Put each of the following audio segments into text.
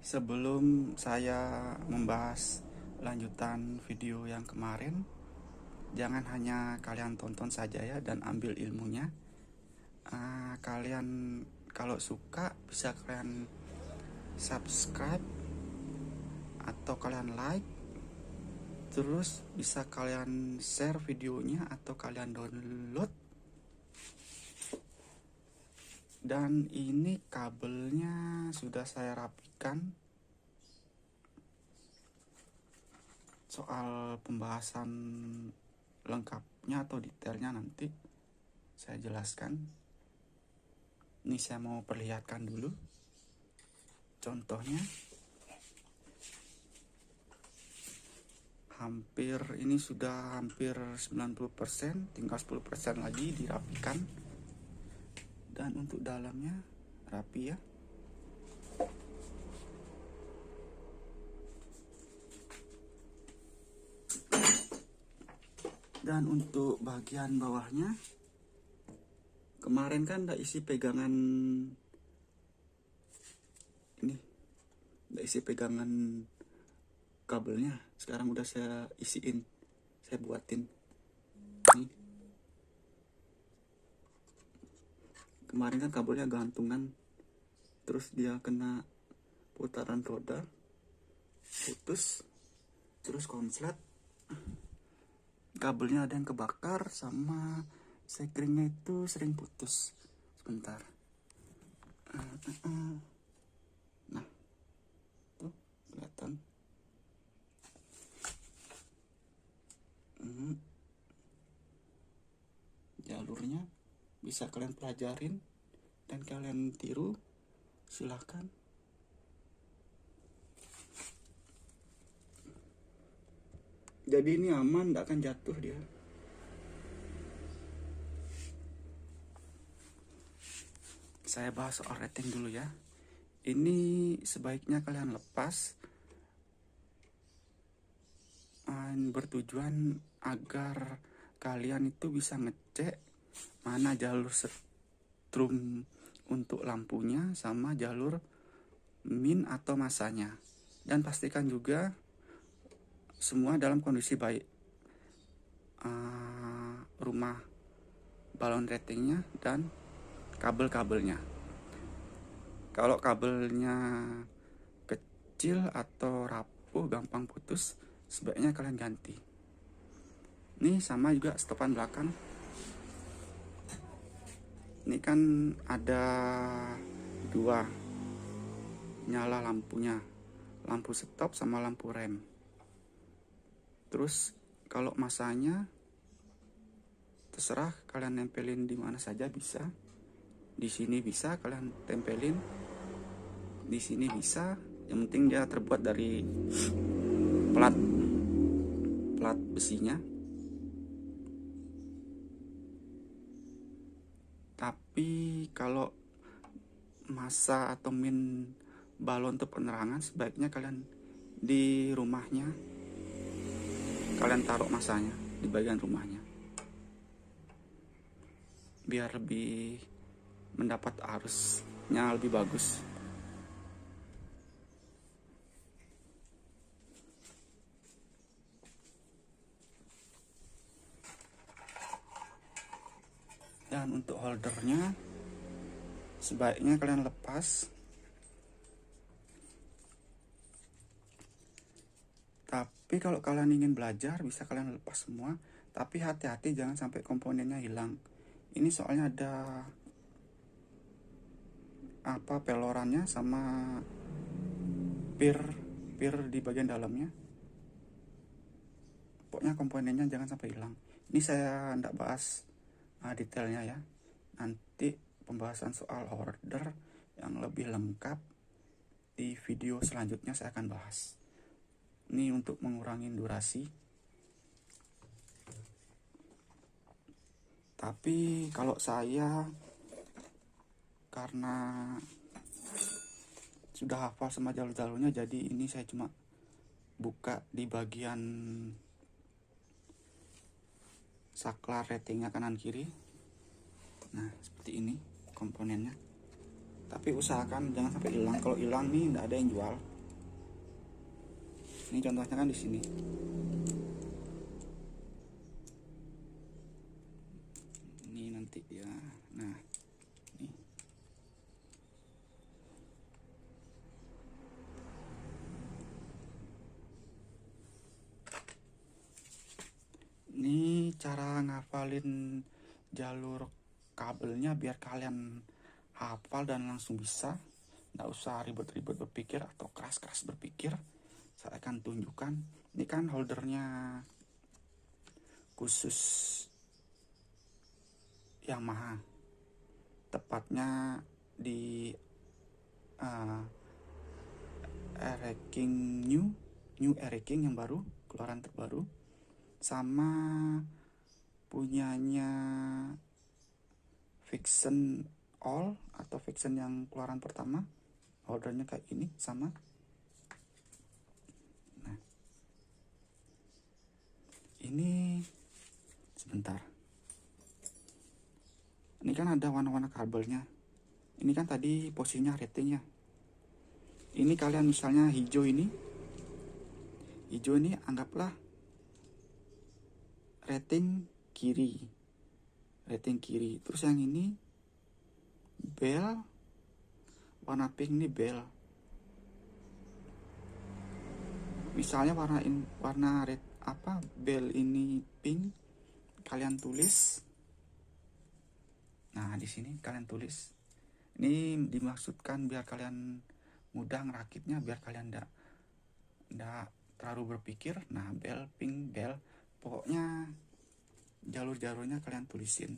Sebelum saya membahas lanjutan video yang kemarin, jangan hanya kalian tonton saja ya dan ambil ilmunya. Kalian kalau suka bisa kalian subscribe atau kalian like, terus bisa kalian share videonya atau kalian download. Dan ini kabelnya sudah saya rapikan. Soal pembahasan lengkapnya atau detailnya nanti saya jelaskan. Ini saya mau perlihatkan dulu contohnya. Ini sudah hampir 90%, tinggal 10% lagi dirapikan. Dan untuk dalamnya rapi ya. Dan untuk bagian bawahnya, kemarin kan udah isi pegangan ini, udah isi pegangan kabelnya. Sekarang udah saya isiin, saya buatin ini. Kemarin kan kabelnya gantungan, terus dia kena putaran roda, putus, terus konslet. Kabelnya ada yang kebakar, sama sekringnya itu sering putus. Sebentar. Nah, tuh kelihatan. Jalurnya bisa kalian pelajarin dan kalian tiru, silahkan. Jadi ini aman, tidak akan jatuh dia. Saya bahas soal rating dulu ya. Ini sebaiknya kalian lepas, bertujuan agar kalian itu bisa ngecek mana jalur setrum untuk lampunya sama jalur min atau masanya. Dan pastikan juga semua dalam kondisi baik. Rumah balon ratingnya dan kabel-kabelnya. Kalau kabelnya kecil atau rapuh, gampang putus, sebaiknya kalian ganti. Ini sama juga stopan belakang. Ini kan ada dua nyala lampunya, lampu stop sama lampu rem. Terus kalau masanya terserah kalian nempelin di mana saja bisa. Di sini bisa kalian tempelin, di sini bisa. Yang penting dia terbuat dari plat besinya. Tapi kalau masa atau min balon untuk penerangan, sebaiknya kalian di rumahnya kalian taruh masanya di bagian rumahnya, biar lebih mendapat arusnya lebih bagus. Dan untuk holdernya sebaiknya kalian lepas. Tapi kalau kalian ingin belajar bisa kalian lepas semua, tapi hati-hati jangan sampai komponennya hilang. Ini soalnya ada pelorannya sama pir di bagian dalamnya. Pokoknya komponennya jangan sampai hilang. Ini saya tidak bahas detailnya ya. Nanti pembahasan soal holder yang lebih lengkap di video selanjutnya saya akan bahas. Ini untuk mengurangi durasi. Tapi kalau saya, karena sudah hafal sama jalur-jalurnya, jadi ini saya cuma buka di bagian saklar ratingnya kanan kiri. Nah, seperti ini komponennya. Tapi usahakan jangan sampai hilang. Kalau hilang nih tidak ada yang jual. Ini contohnya kan di sini. Ini nanti dia. Nah, nih. Ini cara ngafalin jalur kabelnya biar kalian hafal dan langsung bisa. Nggak usah ribet-ribet berpikir atau keras-keras berpikir. Saya akan tunjukkan. Ini kan holdernya khusus Yamaha. Tepatnya di Air-King New Air-King yang baru, keluaran terbaru. Sama punyanya Vixen All atau Vixen yang keluaran pertama, holdernya kayak ini sama. Nah, ini sebentar. Ini kan ada warna-warna kabelnya. Ini kan tadi posisinya ratingnya. Ini kalian misalnya hijau ini anggaplah rating kiri. Terus yang ini bel, warna pink ini bel. Misalnya bel ini pink, kalian tulis. Nah, di sini kalian tulis. Ini dimaksudkan biar kalian mudah ngerakitnya, biar kalian ndak terlalu berpikir. Nah, bel, pink, bel. Pokoknya jalur-jalurnya kalian tulisin.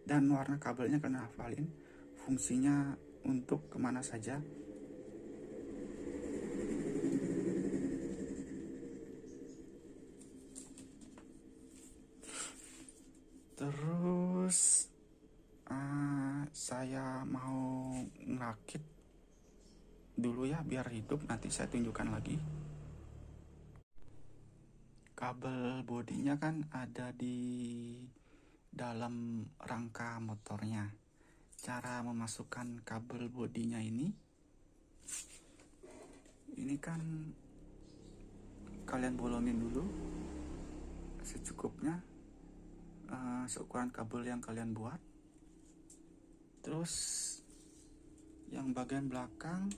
Dan warna kabelnya kalian hafalin. Fungsinya untuk kemana saja. Terus saya mau ngerakit dulu ya biar hidup, nanti saya tunjukkan lagi. Kabel bodinya kan ada di dalam rangka motornya. Cara memasukkan kabel bodinya ini kan kalian bolongin dulu secukupnya, seukuran kabel yang kalian buat. Terus yang bagian belakang,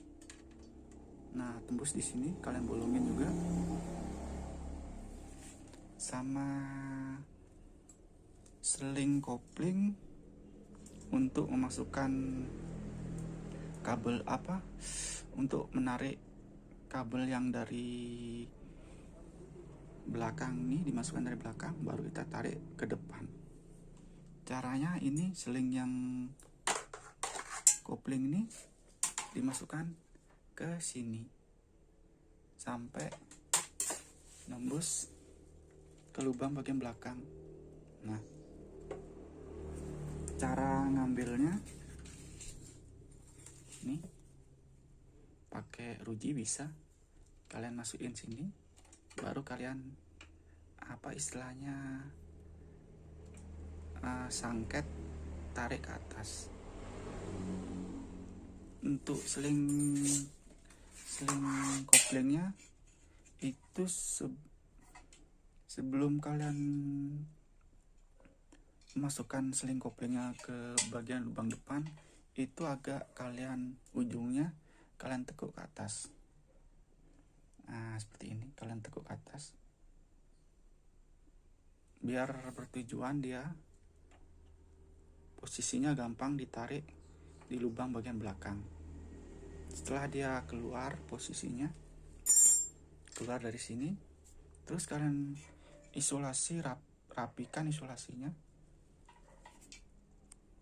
nah tembus di sini kalian bolongin juga. Sama seling kopling untuk memasukkan kabel untuk menarik kabel yang dari belakang nih, dimasukkan dari belakang baru kita tarik ke depan. Caranya ini seling yang kopling ini dimasukkan ke sini sampai nembus ke lubang bagian belakang. Nah, cara ngambilnya nih pakai ruji bisa. Kalian masukin sini, baru kalian istilahnya sangket, tarik ke atas. Untuk seling koplingnya itu sebelum kalian masukkan seling koplingnya ke bagian lubang depan, itu agak ujungnya kalian tekuk ke atas. Nah, seperti ini kalian tekuk ke atas biar bertujuan dia posisinya gampang ditarik di lubang bagian belakang. Setelah dia keluar posisinya, keluar dari sini, terus kalian isolasi, rapikan isolasinya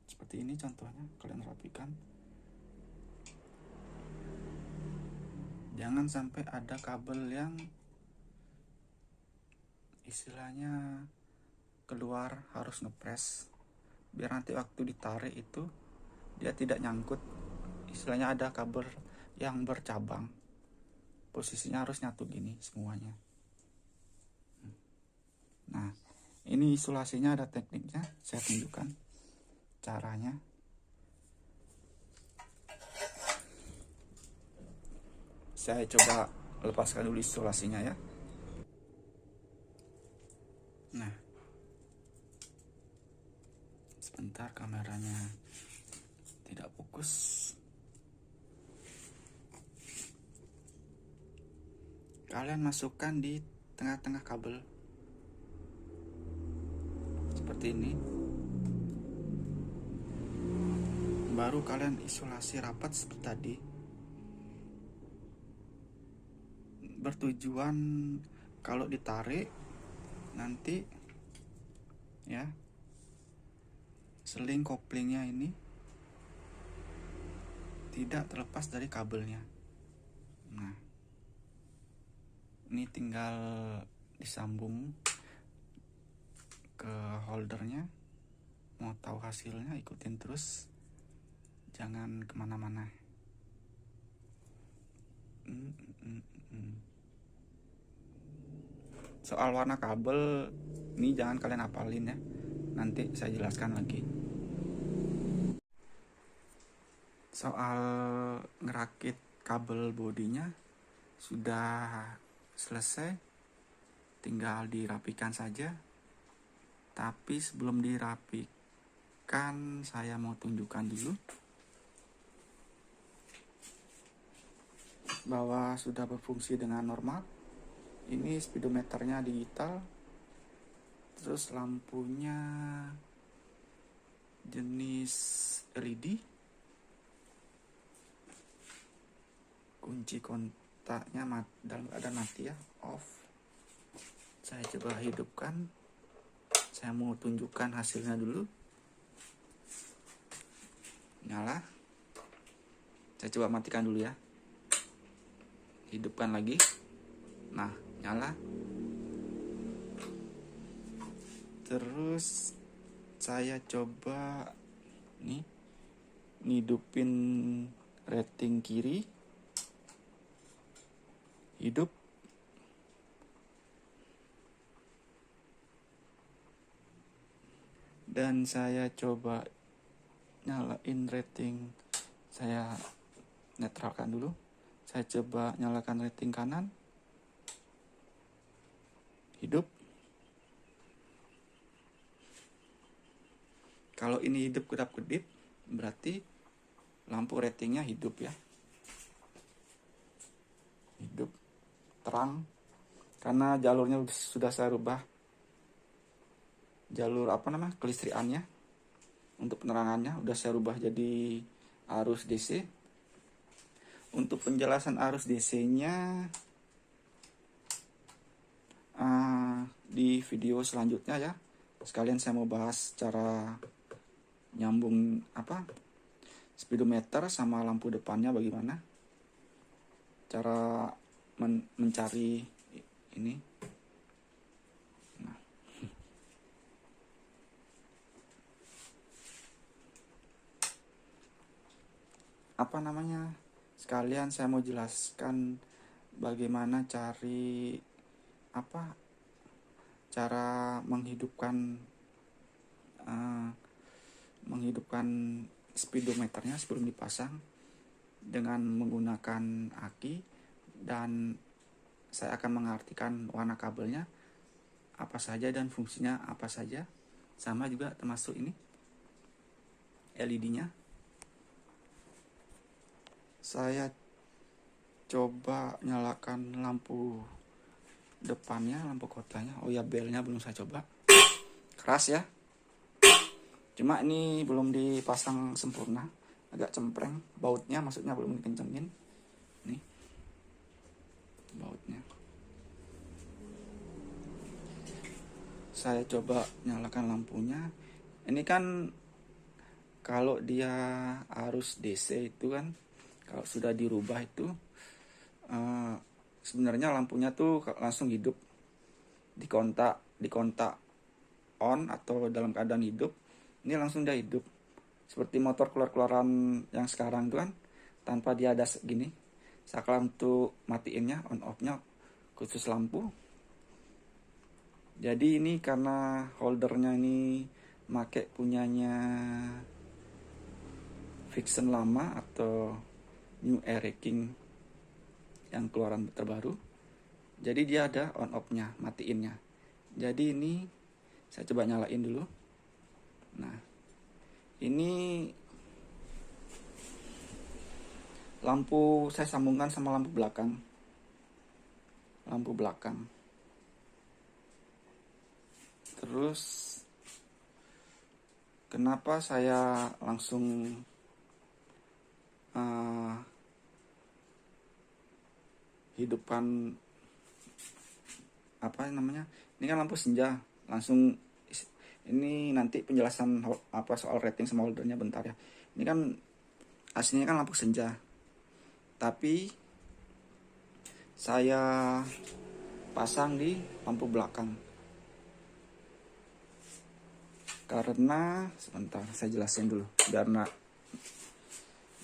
seperti ini contohnya. Kalian rapikan, jangan sampai ada kabel yang istilahnya keluar, harus ngepres biar nanti waktu ditarik itu dia tidak nyangkut. Istilahnya ada kabel yang bercabang, posisinya harus nyatu gini semuanya. Nah, Ini isolasinya ada tekniknya, saya tunjukkan caranya. Saya coba lepaskan dulu isolasinya ya. Nah, sebentar, kameranya tidak fokus. Kalian masukkan di tengah-tengah kabel seperti ini. Baru kalian isolasi rapat seperti tadi. Bertujuan kalau ditarik nanti ya, seling koplingnya ini tidak terlepas dari kabelnya. Nah, ini tinggal disambung ke holdernya. Mau tahu hasilnya, ikutin terus, jangan kemana-mana. Soal warna kabel ini jangan kalian hafalin ya, nanti saya jelaskan lagi. Soal ngerakit kabel bodinya sudah selesai, tinggal dirapikan saja. Tapi sebelum dirapikan, saya mau tunjukkan dulu bahwa sudah berfungsi dengan normal. Ini speedometernya digital, terus lampunya jenis LED, kunci kontaknya dalam keadaan mati ya, off. Saya coba hidupkan, saya mau tunjukkan hasilnya dulu. Nyala, saya coba matikan dulu ya, hidupkan lagi. Nah, nyala. Terus saya coba nih ngidupin rating kiri, hidup. Dan saya coba nyalain rating, saya netralkan dulu. Saya coba nyalakan rating kanan, hidup. Kalau ini hidup kedap-kedip, berarti lampu ratingnya hidup ya. Hidup, terang. Karena jalurnya sudah saya rubah. Jalur kelistrikannya. Untuk penerangannya udah saya rubah jadi arus DC. Untuk penjelasan arus DC-nya di video selanjutnya ya. Sekalian saya mau bahas cara nyambung speedometer sama lampu depannya bagaimana, cara mencari ini. Nah, sekalian saya mau jelaskan bagaimana cara menghidupkan speedometernya sebelum dipasang dengan menggunakan aki, dan saya akan mengartikan warna kabelnya apa saja dan fungsinya apa saja, sama juga termasuk ini LED-nya. Saya coba nyalakan lampu depannya, lampu kotanya. Oh ya, belnya belum saya coba, keras ya. Cuma ini belum dipasang sempurna, agak cempreng. Bautnya maksudnya belum dikencengin. Nih, bautnya. Saya coba nyalakan lampunya. Ini kan kalau dia arus DC itu kan, kalau sudah dirubah itu sebenarnya lampunya tuh langsung hidup. Di kontak on atau dalam keadaan hidup, ini langsung dia hidup. Seperti motor keluaran yang sekarang tuh kan, tanpa dia ada gini saklar untuk matiinnya, on off-nya khusus lampu. Jadi ini karena holdernya ini make punyanya Vixen lama atau New Air King yang keluaran terbaru. Jadi dia ada on off-nya, matiinnya. Jadi ini saya coba nyalain dulu. Nah, ini lampu saya sambungkan sama lampu belakang. Lampu belakang. Terus kenapa saya langsung hidupkan apa namanya? Ini kan lampu senja, langsung ini nanti penjelasan apa soal rating sama holdernya bentar ya. Ini kan aslinya kan lampu senja. Tapi saya pasang di lampu belakang. Karena sebentar saya jelasin dulu biar nak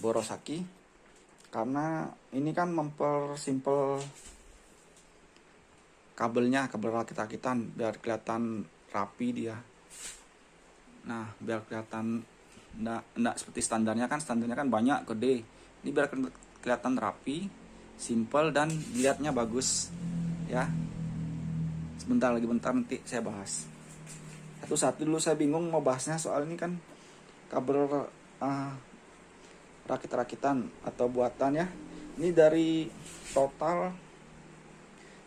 borosaki. Karena ini kan mempersimpel kabelnya, kabel rakit-rakitan biar kelihatan rapi dia. Nah, biar kelihatan enggak seperti standarnya kan banyak gede. Ini biar kelihatan rapi, simple dan dilihatnya bagus ya. Sebentar nanti saya bahas. Satu-satu dulu, saya bingung mau bahasnya soal ini kan kabel rakit-rakitan atau buatan ya. Ini dari total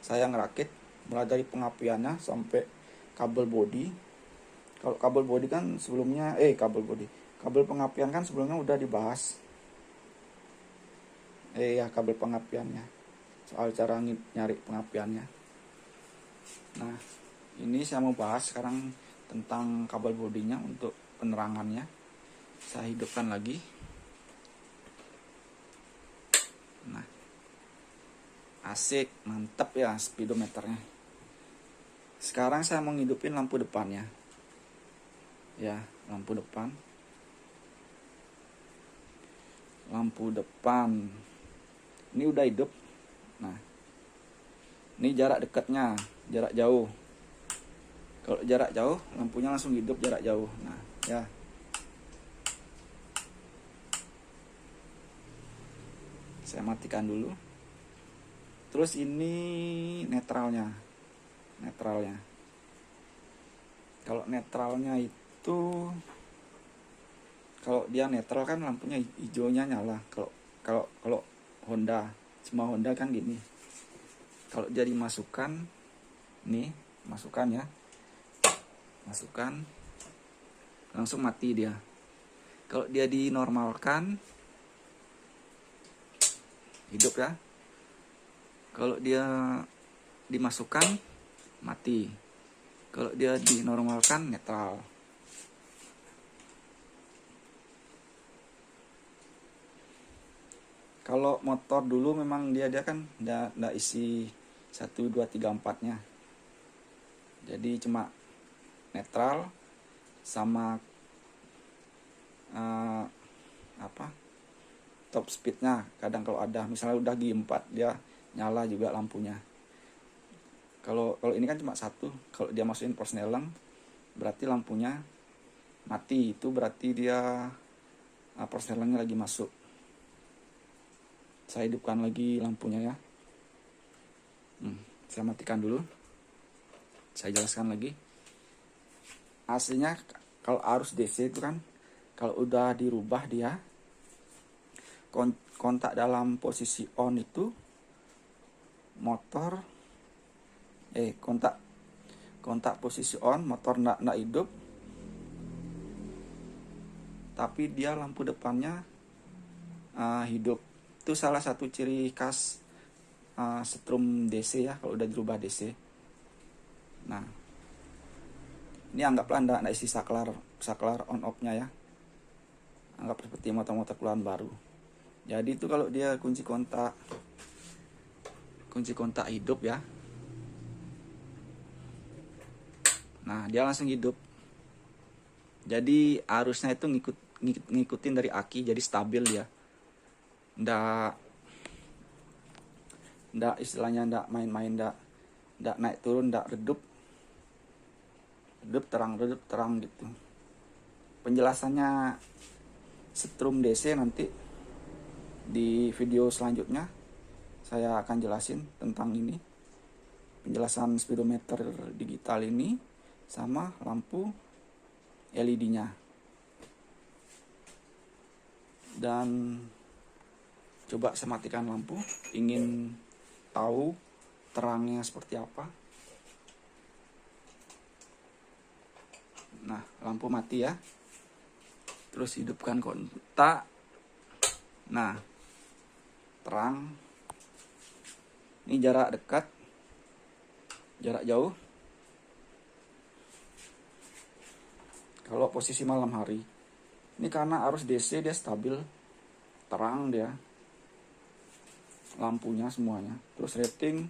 saya ngerakit mulai dari pengapiannya sampai kabel body. Kalau kabel body kan sebelumnya kabel pengapian kan sebelumnya udah dibahas. Ya kabel pengapiannya, soal cara nyari pengapiannya. Nah, ini saya mau bahas sekarang tentang kabel bodinya untuk penerangannya. Saya hidupkan lagi. Nah, asik, mantap ya speedometernya. Sekarang saya mau ngidupin lampu depannya. Ya, lampu depan. Lampu depan. Ini udah hidup. Nah, ini jarak dekatnya, jarak jauh. Kalau jarak jauh, lampunya langsung hidup jarak jauh. Nah, ya. Saya matikan dulu. Terus ini netralnya. Kalau netralnya itu, kalau dia netral kan lampunya hijaunya nyala. Kalau Honda, semua Honda kan gini. Kalau dia dimasukkan, nih masukkan ya, masukkan, langsung mati dia. Kalau dia dinormalkan, hidup ya. Kalau dia dimasukkan, mati. Kalau dia dinormalkan, netral. Kalau motor dulu memang dia kan nggak isi 1, 2, 3, 4-nya. Jadi cuma netral sama top speednya. Kadang kalau ada misalnya udah G4 dia nyala juga lampunya. Kalau ini kan cuma 1. Kalau dia masukin persneleng berarti lampunya mati. Itu berarti dia persnelengnya lagi masuk. Saya hidupkan lagi lampunya ya. Saya matikan dulu. Saya jelaskan lagi. Aslinya kalau arus DC itu kan kalau udah dirubah dia kontak dalam posisi on itu motor kontak posisi on, motor nggak hidup, tapi dia lampu depannya hidup. Itu salah satu ciri khas setrum DC ya, kalau udah dirubah DC. Nah, ini anggaplah nggak isi saklar on off nya ya, anggap seperti motor-motor keluaran baru. Jadi itu kalau dia kunci kontak hidup ya, nah dia langsung hidup. Jadi arusnya itu ngikutin dari aki, jadi stabil ya. Ndak istilahnya ndak main-main, ndak naik turun, ndak redup. redup terang gitu. Penjelasannya setrum DC nanti di video selanjutnya saya akan jelasin tentang ini, penjelasan speedometer digital ini sama lampu LED-nya. Dan coba saya matikan lampu, ingin tahu terangnya seperti apa. Nah, lampu mati ya. Terus hidupkan kontak. Nah, terang. Ini jarak dekat, jarak jauh. Kalau posisi malam hari, ini karena arus DC dia stabil, terang dia, lampunya semuanya. Terus rating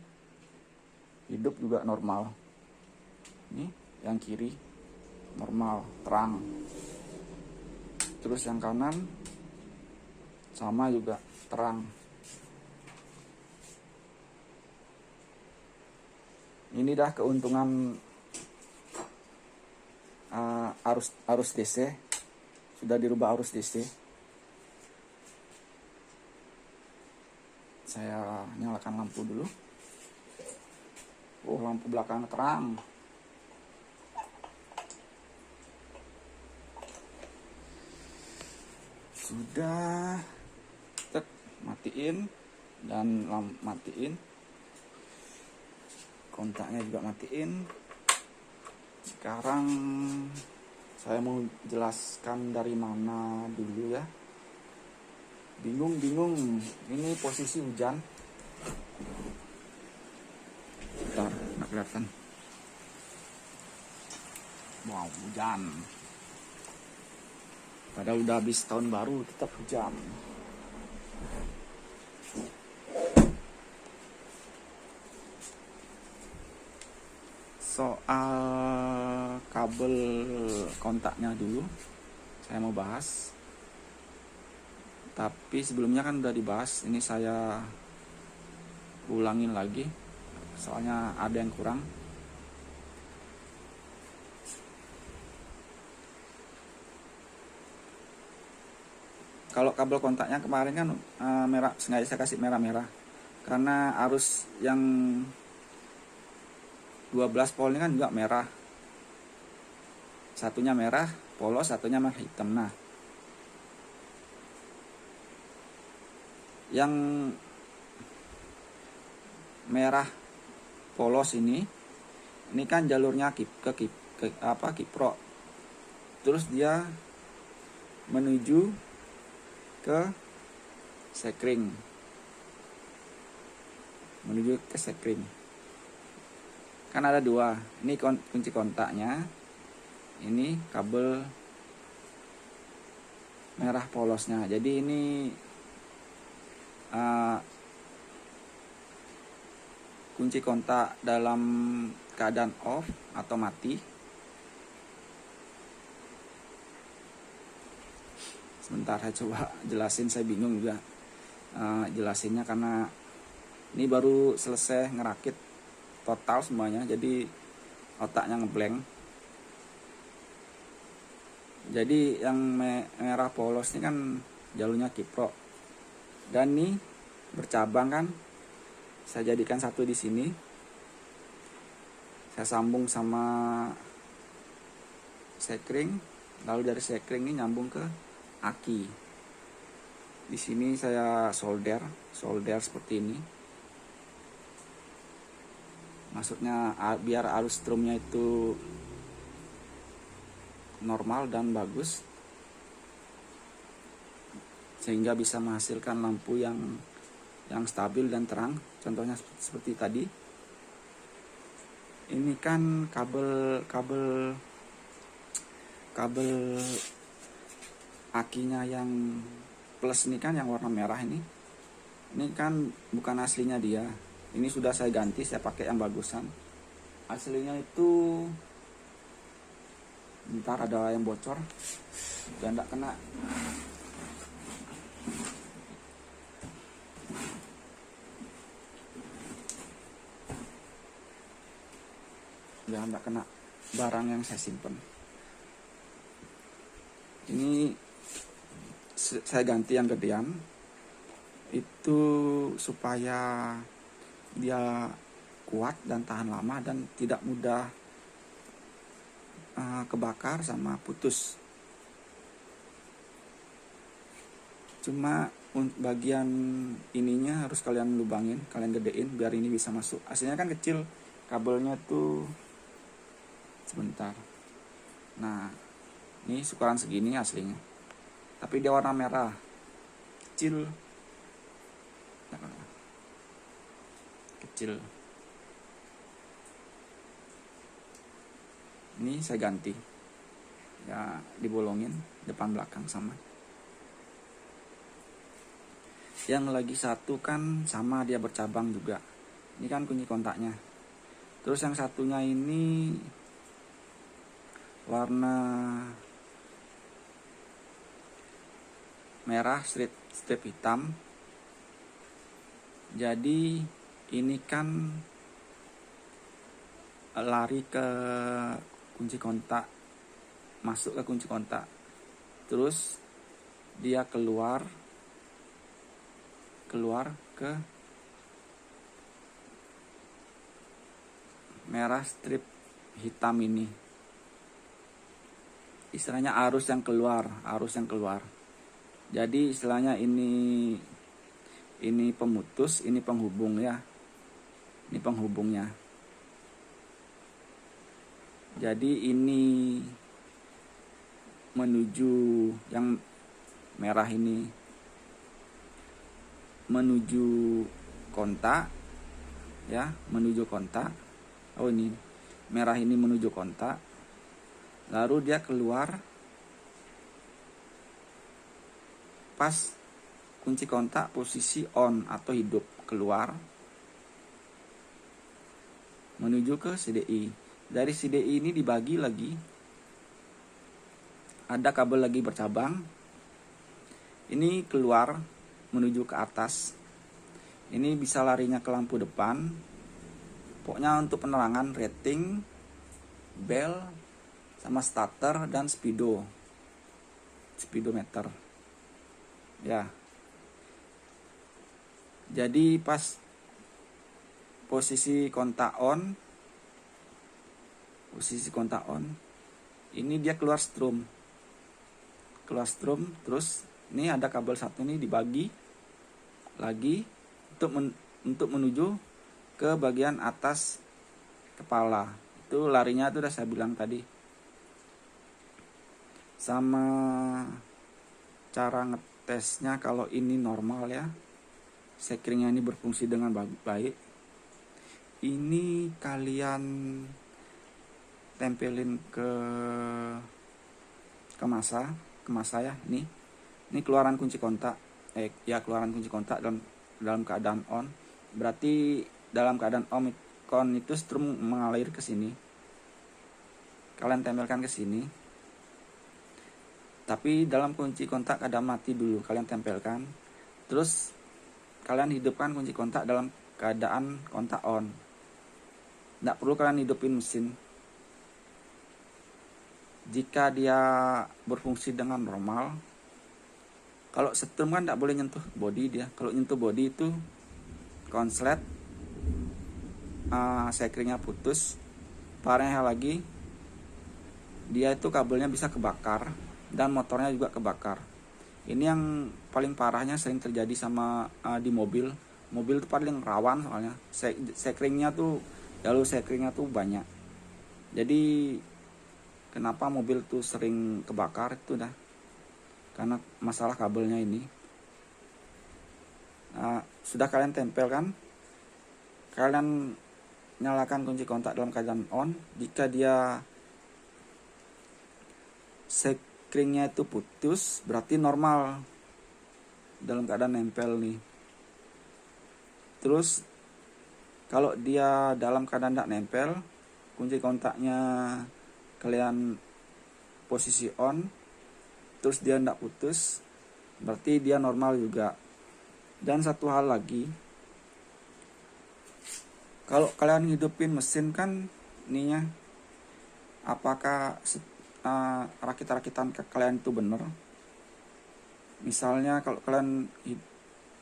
hidup juga normal. Ini yang kiri normal, terang. Terus yang kanan sama juga terang. Ini dah keuntungan arus DC. Sudah dirubah arus DC. Saya nyalakan lampu dulu. Lampu belakang terang. Sudah, matiin dan matiin, kontaknya juga matiin. Sekarang saya mau jelaskan dari mana dulu ya. Bingung ini posisi hujan. Bentar, nggak kelihatan. Wow, hujan. Padahal udah habis tahun baru, tetap hujan. Soal kabel kontaknya dulu saya mau bahas. Tapi sebelumnya kan udah dibahas, ini saya ulangin lagi. Soalnya ada yang kurang. Kalau kabel kontaknya kemarin kan merah, sengaja saya kasih merah-merah karena arus yang 12 volt ini kan juga merah. Satunya merah polos, satunya merah hitam. Nah, yang merah polos ini kan jalurnya kiprok. Terus dia menuju ke sekring, kan ada dua. Ini kunci kontaknya, ini kabel merah polosnya. Jadi ini kunci kontak dalam keadaan off atau mati. Sebentar saya coba jelasin, saya bingung juga jelasinnya karena ini baru selesai ngerakit total semuanya, jadi otaknya ngeblank. Jadi yang merah polos ini kan jalurnya kiprok, dan ini bercabang kan, saya jadikan satu di sini, saya sambung sama sekring, lalu dari sekring ini nyambung ke aki. Di sini saya solder seperti ini. Maksudnya biar arus strumnya itu normal dan bagus, sehingga bisa menghasilkan lampu yang stabil dan terang. Contohnya seperti tadi. Ini kan kabel akinya yang plus ini kan yang warna merah ini kan bukan aslinya dia. Ini sudah saya ganti, saya pakai yang bagusan. Aslinya itu, bentar, ada yang bocor dan tidak kena. Ya, tidak kena barang yang saya simpan. Ini saya ganti yang gedean itu supaya dia kuat dan tahan lama dan tidak mudah kebakar sama putus. Cuma bagian ininya harus kalian lubangin, kalian gedein biar ini bisa masuk. Aslinya kan kecil kabelnya tuh, sebentar. Nah, ini ukuran segini aslinya, tapi dia warna merah kecil. Ini saya ganti ya, dibolongin depan belakang sama. Yang lagi satu kan sama, dia bercabang juga. Ini kan kunci kontaknya. Terus yang satunya ini warna merah strip hitam. Jadi ini kan lari ke kunci kontak, masuk ke kunci kontak, terus dia keluar ke merah strip hitam ini. Istilahnya arus yang keluar. Jadi istilahnya ini pemutus, ini penghubung ya. Ini penghubungnya. Jadi ini menuju yang merah ini menuju kontak ya, menuju kontak. Oh, ini merah ini menuju kontak. Lalu dia keluar pas kunci kontak posisi on atau hidup, keluar menuju ke CDI. Dari CDI ini dibagi lagi, ada kabel lagi bercabang. Ini keluar menuju ke atas. Ini bisa larinya ke lampu depan. Pokoknya untuk penerangan, rating, bel, sama starter dan speedometer. Ya. Jadi pas posisi kontak on, ini dia keluar strum. Terus ini ada kabel satu ini dibagi lagi untuk menuju ke bagian atas kepala. Itu larinya itu udah saya bilang tadi. Sama cara ngetesnya, kalau ini normal ya, sekringnya ini berfungsi dengan baik. Ini kalian tempelin ke masa ya. Ini keluaran kunci kontak. Keluaran kunci kontak dalam keadaan on. Berarti dalam keadaan on itu strum mengalir ke sini. Kalian tempelkan ke sini. Tapi dalam kunci kontak keadaan mati dulu kalian tempelkan. Terus kalian hidupkan kunci kontak dalam keadaan kontak on. Tidak perlu kalian hidupin mesin. Jika dia berfungsi dengan normal, kalau setrum kan tidak boleh nyentuh body dia. Kalau nyentuh body itu konslet, sekringnya putus. Parahnya lagi, dia itu kabelnya bisa kebakar dan motornya juga kebakar. Ini yang paling parahnya sering terjadi sama di mobil. Mobil itu paling rawan soalnya. Sekringnya tuh, jalur sekringnya tuh banyak. Jadi kenapa mobil tuh sering kebakar itu dah karena masalah kabelnya ini. Sudah kalian tempelkan, kalian nyalakan kunci kontak dalam keadaan on. Jika dia sekringnya itu putus, berarti normal dalam keadaan nempel nih. Terus kalau dia dalam keadaan tidak nempel, kunci kontaknya kalian posisi on, terus dia tidak putus, berarti dia normal juga. Dan satu hal lagi, kalau kalian hidupin mesin kan ininya apakah rakit-rakitan kalian itu benar. Misalnya kalau kalian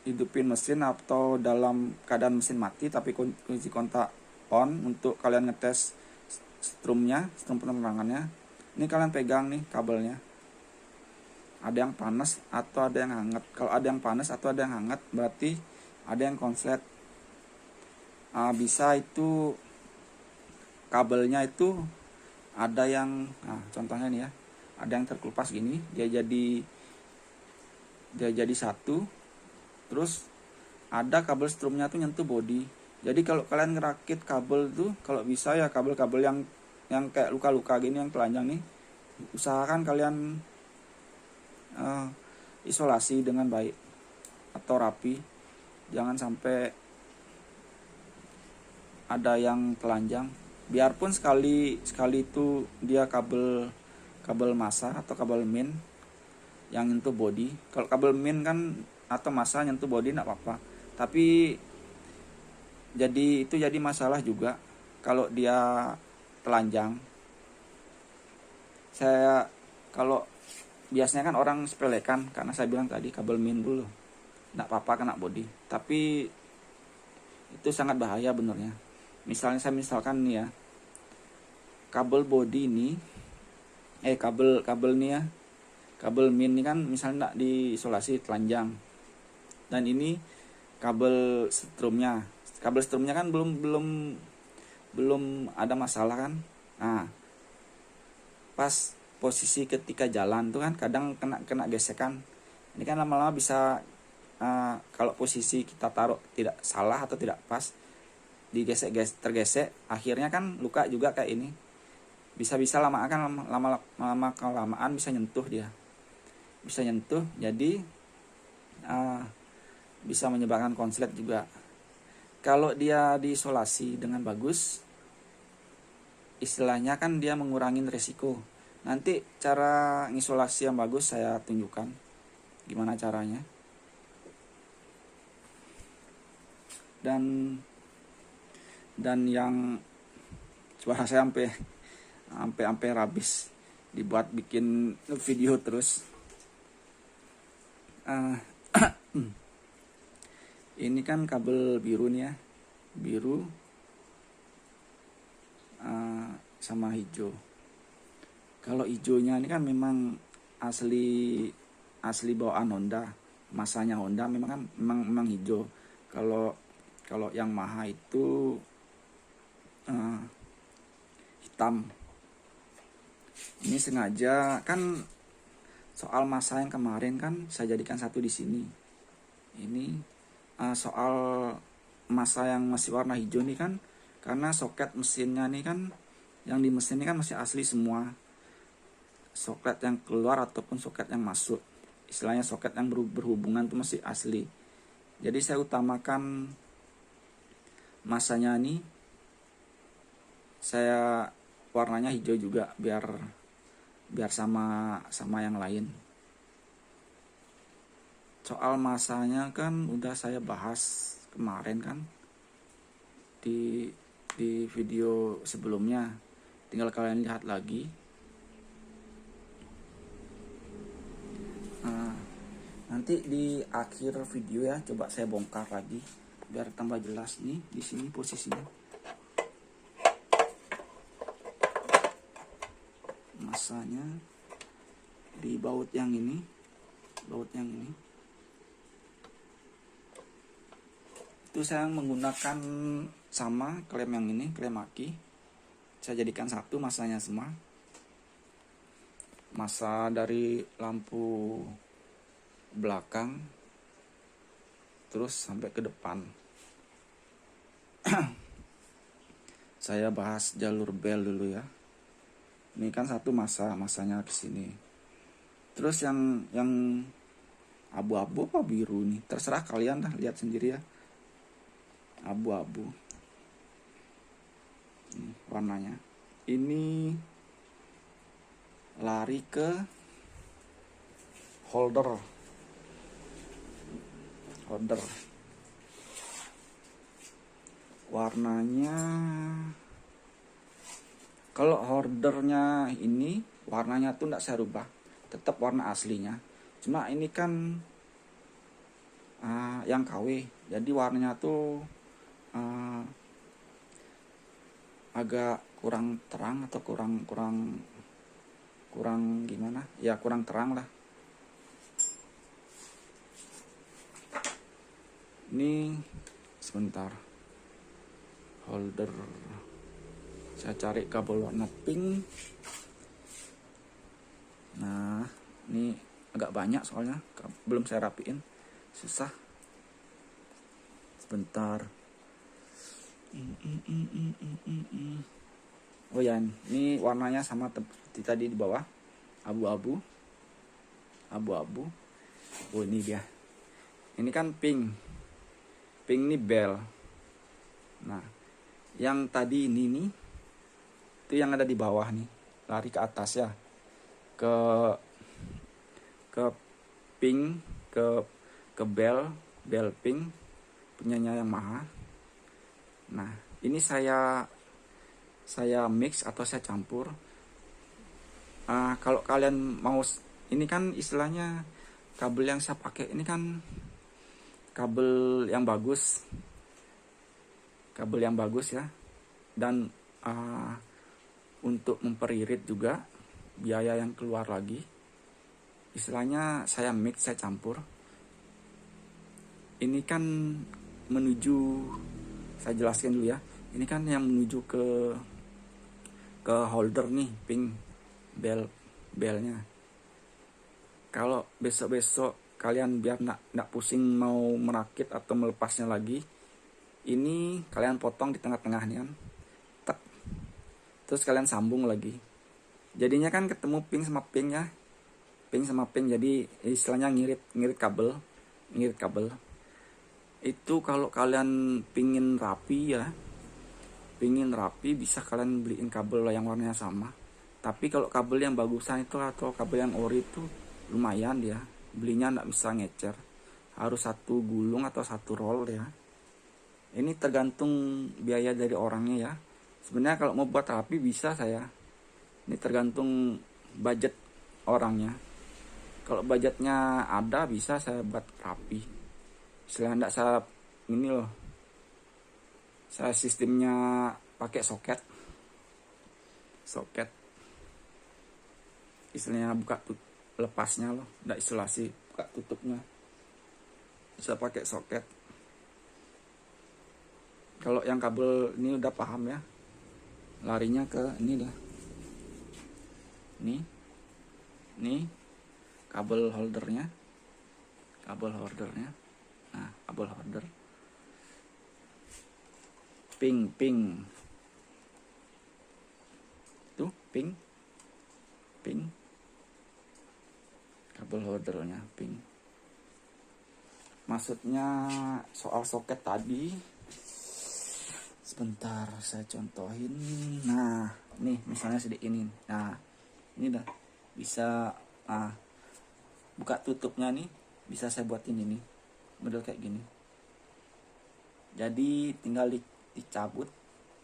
hidupin mesin atau dalam keadaan mesin mati tapi kunci kontak on untuk kalian ngetes strum penerangannya. Ini kalian pegang nih kabelnya, ada yang panas atau ada yang hangat. Kalau ada yang panas atau ada yang hangat berarti ada yang konslet. Bisa itu kabelnya itu ada yang, contohnya nih ya, ada yang terkelupas gini, dia jadi satu, terus ada kabel strumnya tuh nyentuh body. Jadi kalau kalian ngerakit kabel tuh, kalau bisa ya kabel-kabel yang kayak luka-luka gini, yang telanjang nih, usahakan kalian isolasi dengan baik atau rapi, jangan sampai ada yang telanjang. Biarpun sekali itu dia kabel massa atau kabel min yang nyentuh body. Kalau kabel min kan atau massa nyentuh body enggak apa-apa, tapi jadi masalah juga kalau dia telanjang. Saya kalau biasanya kan orang sepelekan, karena saya bilang tadi kabel min dulu enggak apa-apa kena body, tapi itu sangat bahaya benernya. Misalkan nih ya, kabel body ini kabel nih ya, kabel min ini kan misalnya enggak diisolasi, telanjang, dan ini kabel strumnya kan belum ada masalah kan. Nah, pas posisi ketika jalan tuh kan kadang kena gesekan. Ini kan lama-lama bisa kalau posisi kita taruh tidak salah atau tidak pas, tergesek, akhirnya kan luka juga kayak ini. Bisa lama kelamaan bisa nyentuh jadi bisa menyebabkan konslet juga. Kalau dia diisolasi dengan bagus, istilahnya kan dia mengurangi resiko. Nanti cara ngisolasi yang bagus saya tunjukkan gimana caranya. Dan yang suara saya sampai habis dibuat bikin video terus. Ini kan kabel biru nih ya, biru sama hijau. Kalau hijaunya ini kan memang asli bawaan Honda, masanya Honda memang hijau. Kalau yang Yamaha itu hitam. Ini sengaja kan, soal masa yang kemarin kan saya jadikan satu di sini. Ini soal masa yang masih warna hijau nih kan, karena soket mesinnya nih kan, yang di mesin ini kan masih asli semua. Soket yang keluar ataupun soket yang masuk, istilahnya soket yang berhubungan itu masih asli. Jadi saya utamakan masanya nih, saya warnanya hijau juga biar sama yang lain. Soal masanya kan udah saya bahas kemarin kan di video sebelumnya, tinggal kalian lihat lagi. Nanti di akhir video ya, coba saya bongkar lagi biar tambah jelas nih di sini posisinya. Masanya di baut yang ini. Itu saya menggunakan sama klem yang ini, klem aki. Saya jadikan satu masanya semua. Masa dari lampu belakang terus sampai ke depan. Saya bahas jalur bel dulu ya. Ini kan satu masanya ke sini. Terus yang abu-abu apa biru nih, terserah kalian dah, lihat sendiri ya. Abu-abu warnanya. Ini lari ke holder. Warnanya Kalau holdernya ini warnanya tuh nggak saya rubah, tetap warna aslinya. Cuma ini kan yang KW, jadi warnanya tuh agak kurang terang atau kurang gimana ya, kurang terang lah. Ini sebentar, holder saya cari kabel warna pink. Nah ini agak banyak soalnya belum saya rapiin, susah. Sebentar. Oh ya, ini warnanya sama seperti tadi di bawah, abu-abu. Oh ini dia, ini kan pink ini bell. Nah yang tadi ini nih, itu yang ada di bawah nih, lari ke atas ya, ke pink, ke bell pink punyanya Yamaha. Nah ini saya mix atau saya campur. Kalau kalian mau, ini kan istilahnya kabel yang saya pakai ini kan kabel yang bagus ya. Dan untuk memperirit juga biaya yang keluar lagi. Istilahnya saya mix, saya campur. Ini kan menuju, saya jelaskan dulu ya. Ini kan yang menuju ke holder nih, pink bellnya. Kalau besok kalian biar nggak pusing mau merakit atau melepasnya lagi, ini kalian potong di tengah-tengah nih kan, tek. Terus kalian sambung lagi, jadinya kan ketemu pink sama pink ya, jadi istilahnya ngirit kabel. Itu kalau kalian pingin rapi bisa kalian beliin kabel yang warnanya sama. Tapi kalau kabel yang bagusan itu atau kabel yang ori itu lumayan dia, belinya nggak bisa ngecer, harus satu gulung atau satu roll ya. Ini tergantung biaya dari orangnya ya. Sebenarnya kalau mau buat rapi bisa saya, ini tergantung budget orangnya. Kalau budgetnya ada bisa saya buat rapi. Istilahnya enggak saya ini loh, saya sistemnya pakai soket, istilahnya buka lepasnya loh, enggak isolasi, buka tutupnya bisa pakai soket. Kalau yang kabel ini udah paham ya, larinya ke ini dah, ini kabel holdernya. Nah kabel holder pink tuh, pink kabel holdernya pink. Maksudnya soal soket tadi, sebentar saya contohin. Nah nih misalnya sedikit ini, nah ini dah bisa, buka tutupnya nih bisa saya buatin ini model kayak gini. Jadi tinggal dicabut,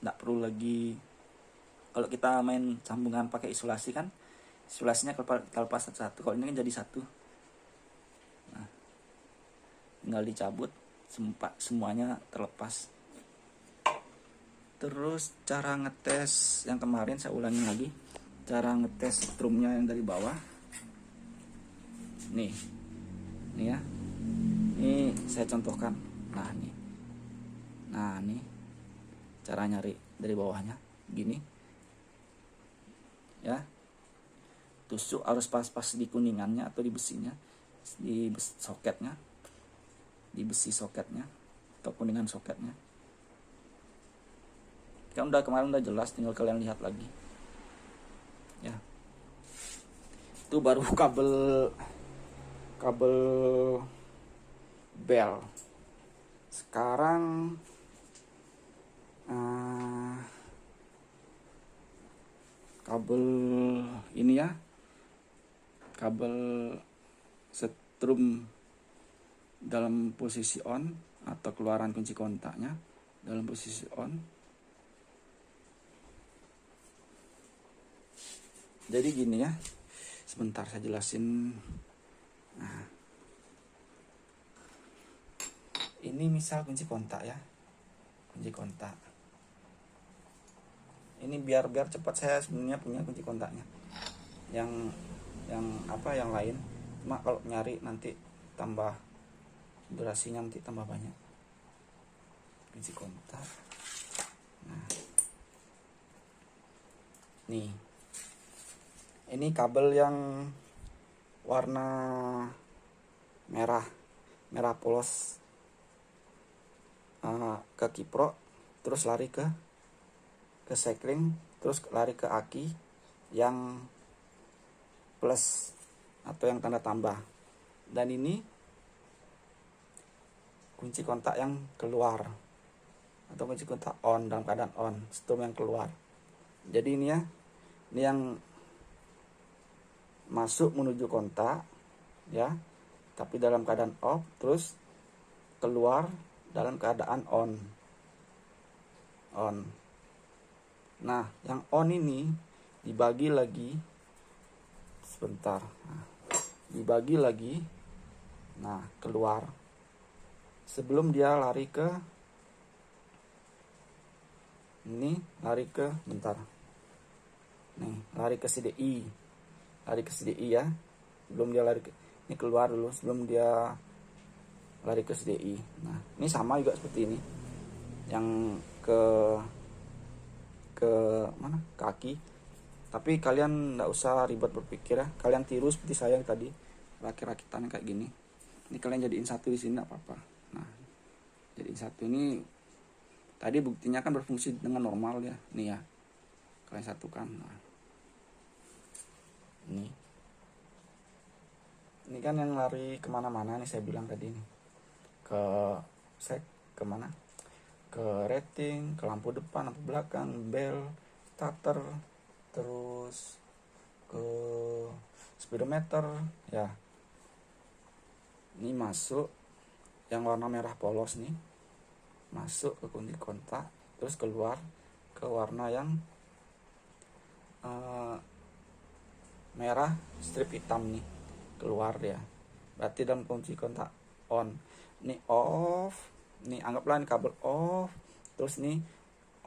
nggak perlu lagi. Kalau kita main sambungan pakai isolasi kan, isolasinya kalau pas satu, kalau ini kan jadi satu. Nah, tinggal dicabut, semuanya terlepas. Terus cara ngetes yang kemarin saya ulangi lagi, cara ngetes strumnya yang dari bawah. Nih ya, ini saya contohkan. Nah nih cara nyari dari bawahnya gini ya, tusuk harus pas-pas di kuningannya atau di besinya, di soketnya, di besi soketnya atau kuningan soketnya. Kan kemarin udah jelas, tinggal kalian lihat lagi ya. Itu baru kabel bell. Sekarang kabel ini ya, kabel setrum dalam posisi on atau keluaran kunci kontaknya dalam posisi on. Jadi gini ya, sebentar saya jelasin. Nah, ini misal kunci kontak ya, kunci kontak. Ini biar cepat, saya sebenarnya punya kunci kontaknya. Yang yang lain. Cuma kalau nyari nanti tambah durasinya, nanti tambah banyak. Kunci kontak. Nah, nih. Ini kabel yang warna merah polos ke kiprok, terus lari ke sekring, terus lari ke aki yang plus atau yang tanda tambah. Dan ini kunci kontak yang keluar atau kunci kontak on, dalam keadaan on, strum yang keluar. Jadi ini ya, ini yang masuk menuju kontak ya, tapi dalam keadaan off, terus keluar dalam keadaan on. Nah, yang on ini dibagi lagi sebentar. Nah, dibagi lagi. Nah, keluar sebelum dia lari ke ini, lari ke bentar. Nih, lari ke CDI. Lari ke CDI ya. Sebelum dia lari ke ini, keluar dulu sebelum dia lari ke CDI. Nah, ini sama juga seperti ini. Yang ke mana? Kaki. Tapi kalian nggak usah ribet berpikir ya. Kalian tiru seperti saya tadi, rakit-rakitan kayak gini. Ini kalian jadiin satu di sini nggak apa-apa. Nah, jadiin satu ini. Tadi buktinya kan berfungsi dengan normal ya. Nih ya, kalian satukan. Nah, ini kan yang lari kemana-mana nih, saya bilang tadi nih. Kemana? Ke rating, ke lampu depan, lampu belakang, bel, starter, terus ke speedometer ya. Ini masuk yang warna merah polos nih, masuk ke kunci kontak, terus keluar ke warna yang merah strip hitam nih, keluar dia. Berarti dalam kunci kontak on. Ini off, nih anggaplah ini kabel off, terus nih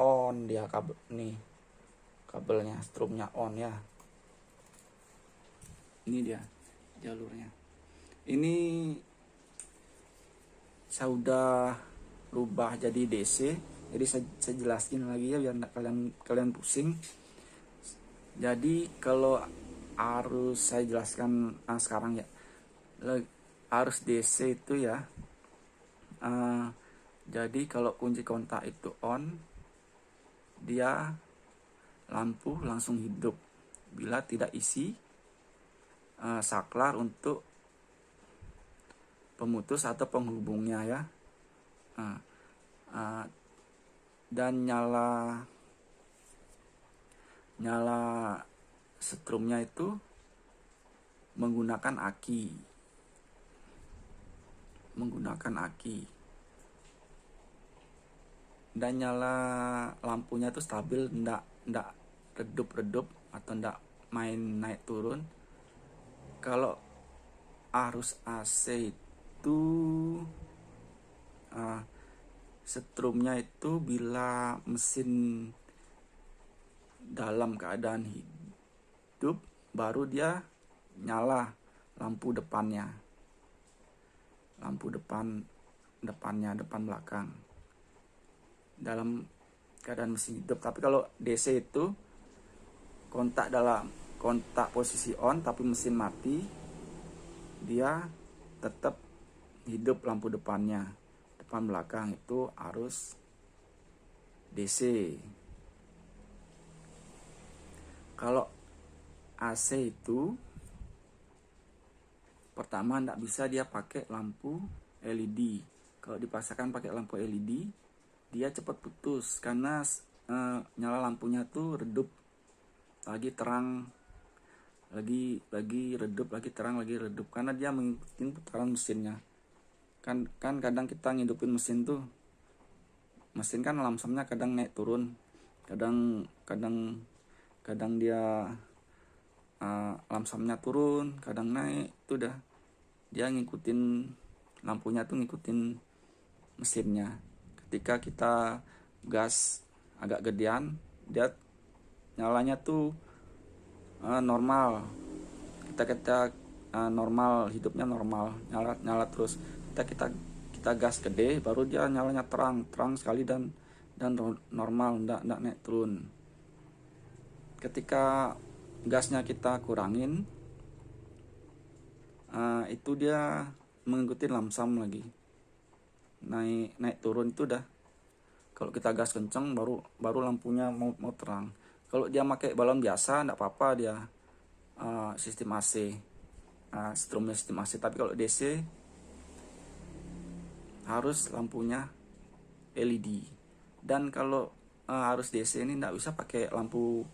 on dia kabel nih, kabelnya strumnya on ya. Ini dia jalurnya. Ini saya udah rubah jadi DC, jadi saya jelasin lagi ya biar kalian pusing. Jadi kalau harus saya jelaskan sekarang ya, arus DC itu ya, jadi kalau kunci kontak itu on, dia lampu langsung hidup bila tidak isi saklar untuk pemutus atau penghubungnya ya. Dan nyala setrumnya itu menggunakan aki. Dan nyala lampunya itu stabil, ndak redup atau ndak main naik turun. Kalau arus AC itu setrumnya itu bila mesin dalam keadaan hidup baru dia nyala lampu depan belakang dalam keadaan mesin hidup. Tapi kalau DC itu kontak posisi on tapi mesin mati, dia tetap hidup lampu depan belakang, itu arus DC. Kalau AC itu pertama nggak bisa dia pakai lampu LED. Kalau dipasangkan pakai lampu LED, dia cepat putus karena nyala lampunya tuh redup, lagi terang, lagi redup, lagi terang, lagi redup, karena dia mengikuti putaran mesinnya. Kan kadang kita ngidupin mesin tuh, mesin kan lamsamnya kadang naik turun, kadang dia lamsamnya turun, kadang naik, itu udah dia ngikutin lampunya tuh ngikutin mesinnya. Ketika kita gas agak gedean, dia nyalanya tuh normal. Kita normal, hidupnya normal, nyala terus. Kita gas gede, baru dia nyalanya terang sekali dan normal, ndak naik turun. Ketika gasnya kita kurangin, itu dia mengikuti lamsam lagi, naik turun. Itu dah kalau kita gas kenceng baru lampunya mau terang. Kalau dia pakai balon biasa ndak apa-apa, dia sistem AC, strumnya sistem AC. Tapi kalau DC harus lampunya LED. Dan kalau harus DC ini ndak bisa pakai lampu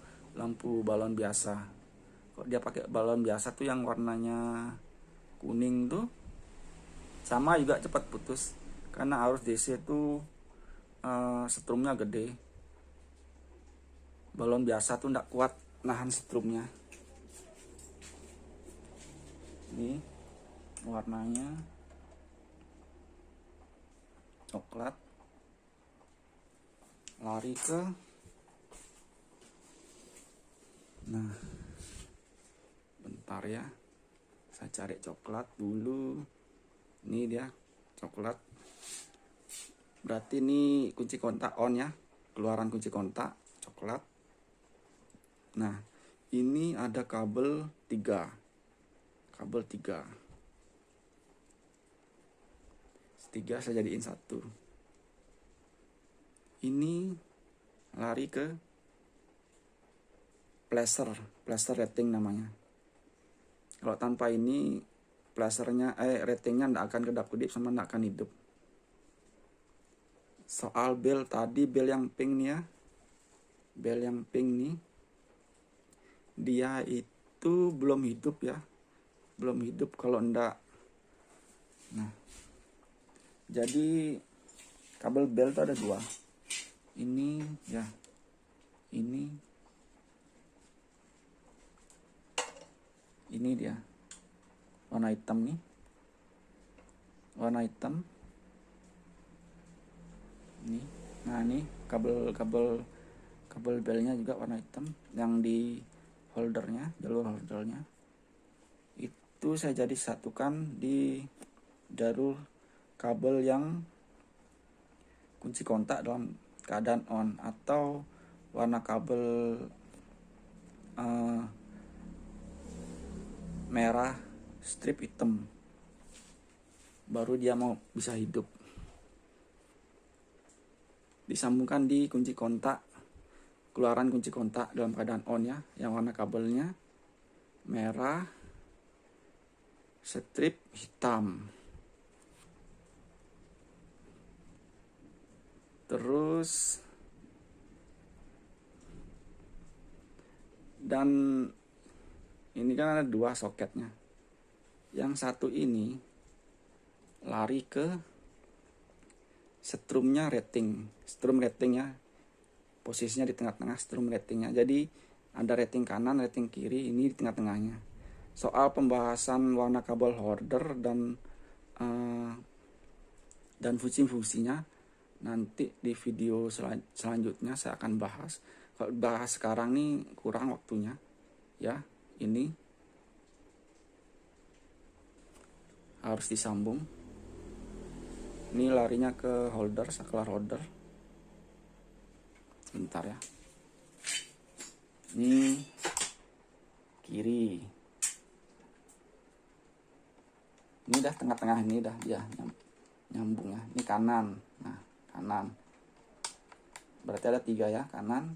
balon biasa. Kalau dia pakai balon biasa tuh yang warnanya kuning tuh sama juga cepat putus, karena arus DC tuh setrumnya gede. Balon biasa tuh ndak kuat nahan setrumnya. Ini warnanya coklat, lari ke bentar ya, saya cari coklat dulu. Ini dia coklat, berarti ini kunci kontak on ya, keluaran kunci kontak coklat. Nah, ini ada kabel 3 saya jadiin 1. Ini lari ke placer rating namanya. Kalau tanpa ini placernya ratingnya nggak akan kedap-kedip sama nggak akan hidup. Soal bel tadi, bel yang pink nih ya, bel yang pink nih, dia itu belum hidup ya, belum hidup kalau ndak. Nah, jadi kabel bel itu ada 2. Ini ya, ini dia warna hitam nih, warna hitam ini. Nah, ini kabel belnya juga warna hitam, yang di holdernya, jalur holdernya itu saya jadi satukan di jalur kabel yang kunci kontak dalam keadaan on, atau warna kabel merah strip hitam, baru dia mau bisa hidup. Disambungkan di kunci kontak, keluaran kunci kontak dalam keadaan on ya, yang warna kabelnya merah strip hitam. Terus dan ini kan ada 2 soketnya. Yang satu ini lari ke strumnya strum ratingnya, posisinya di tengah-tengah strum ratingnya. Jadi ada rating kanan, rating kiri, ini di tengah-tengahnya. Soal pembahasan warna kabel holder dan fungsi-fungsinya nanti di video selanjutnya saya akan bahas. Kalau bahas sekarang nih kurang waktunya ya. Ini harus disambung. Ini larinya ke holder, saklar holder. Bentar ya. Ini kiri. Ini dah tengah-tengah, ini dah dia nyambung ya. Ini kanan. Nah, kanan. Berarti ada 3 ya, kanan,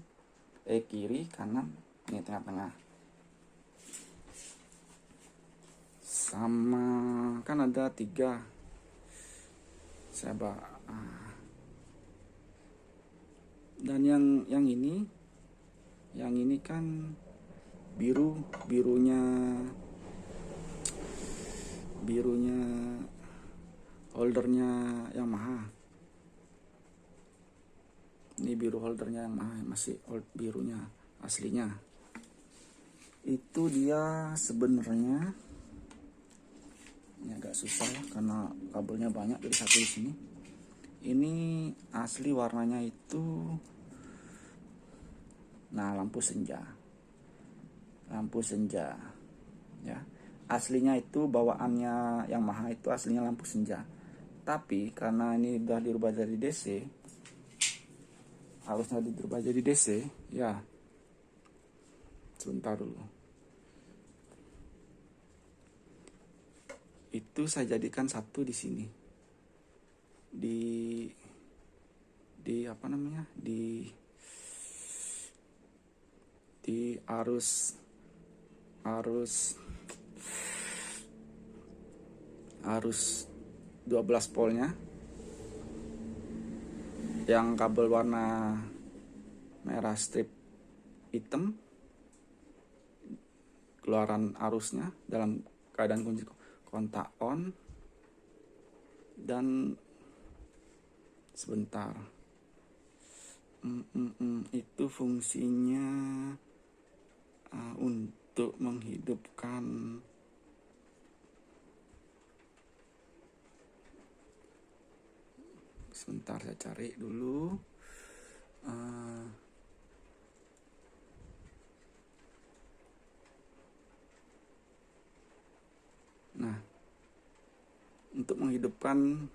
kiri, kanan, ini tengah-tengah. Sama kan ada 3. Dan yang ini kan birunya holdernya Yamaha. Ini biru holdernya Yamaha, masih birunya aslinya. Itu dia sebenarnya ini agak susah ya, karena kabelnya banyak dari satu di sini. Ini asli warnanya itu, nah, lampu senja ya. Aslinya itu bawaannya Yamaha itu aslinya lampu senja, tapi karena ini udah dirubah jadi DC, harusnya dirubah jadi DC ya. Sebentar dulu, itu saya jadikan satu di sini, di apa namanya, di arus 12 voltnya, yang kabel warna merah strip hitam, keluaran arusnya dalam keadaan kunci kontak on, dan sebentar, itu fungsinya untuk menghidupkan, sebentar saya cari dulu. Nah, untuk menghidupkan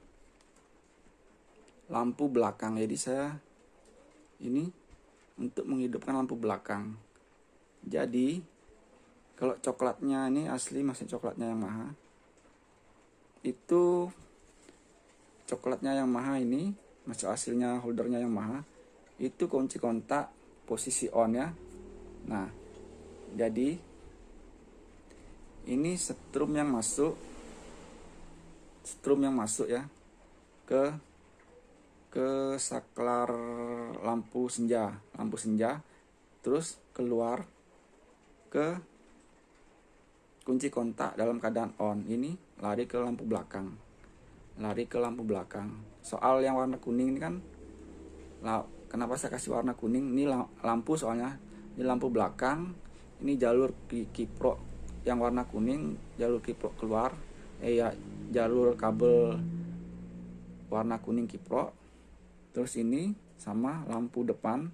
lampu belakang, jadi saya ini untuk menghidupkan lampu belakang. Jadi kalau coklatnya ini asli, masih coklatnya Yamaha, itu coklatnya Yamaha ini masih hasilnya holdernya Yamaha, itu kunci kontak posisi on ya. Nah, jadi ini setrum yang masuk ya ke saklar lampu senja, terus keluar ke kunci kontak dalam keadaan on, ini lari ke lampu belakang. Soal yang warna kuning ini kan, kenapa saya kasih warna kuning, ini lampu, soalnya ini lampu belakang, ini jalur kiprok yang warna kuning, jalur kiprok keluar, jalur kabel warna kuning kiprok. Terus ini sama lampu depan,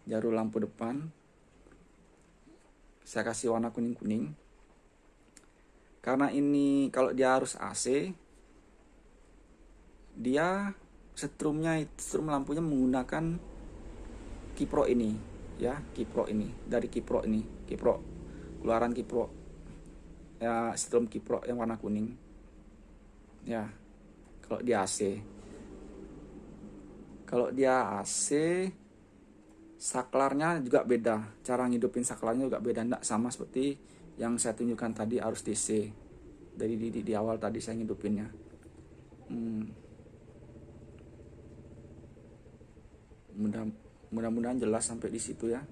jalur lampu depan saya kasih warna kuning-kuning. Karena ini kalau dia harus AC, dia strum lampunya menggunakan kiprok ini ya, dari kiprok keluaran kiprok ya, strum kiprok yang warna kuning ya. Kalau dia AC, saklarnya juga beda, cara ngidupin saklarnya juga beda, enggak sama seperti yang saya tunjukkan tadi arus DC. Dari di awal tadi saya ngidupinnya. Mudah-mudahan jelas sampai di situ ya.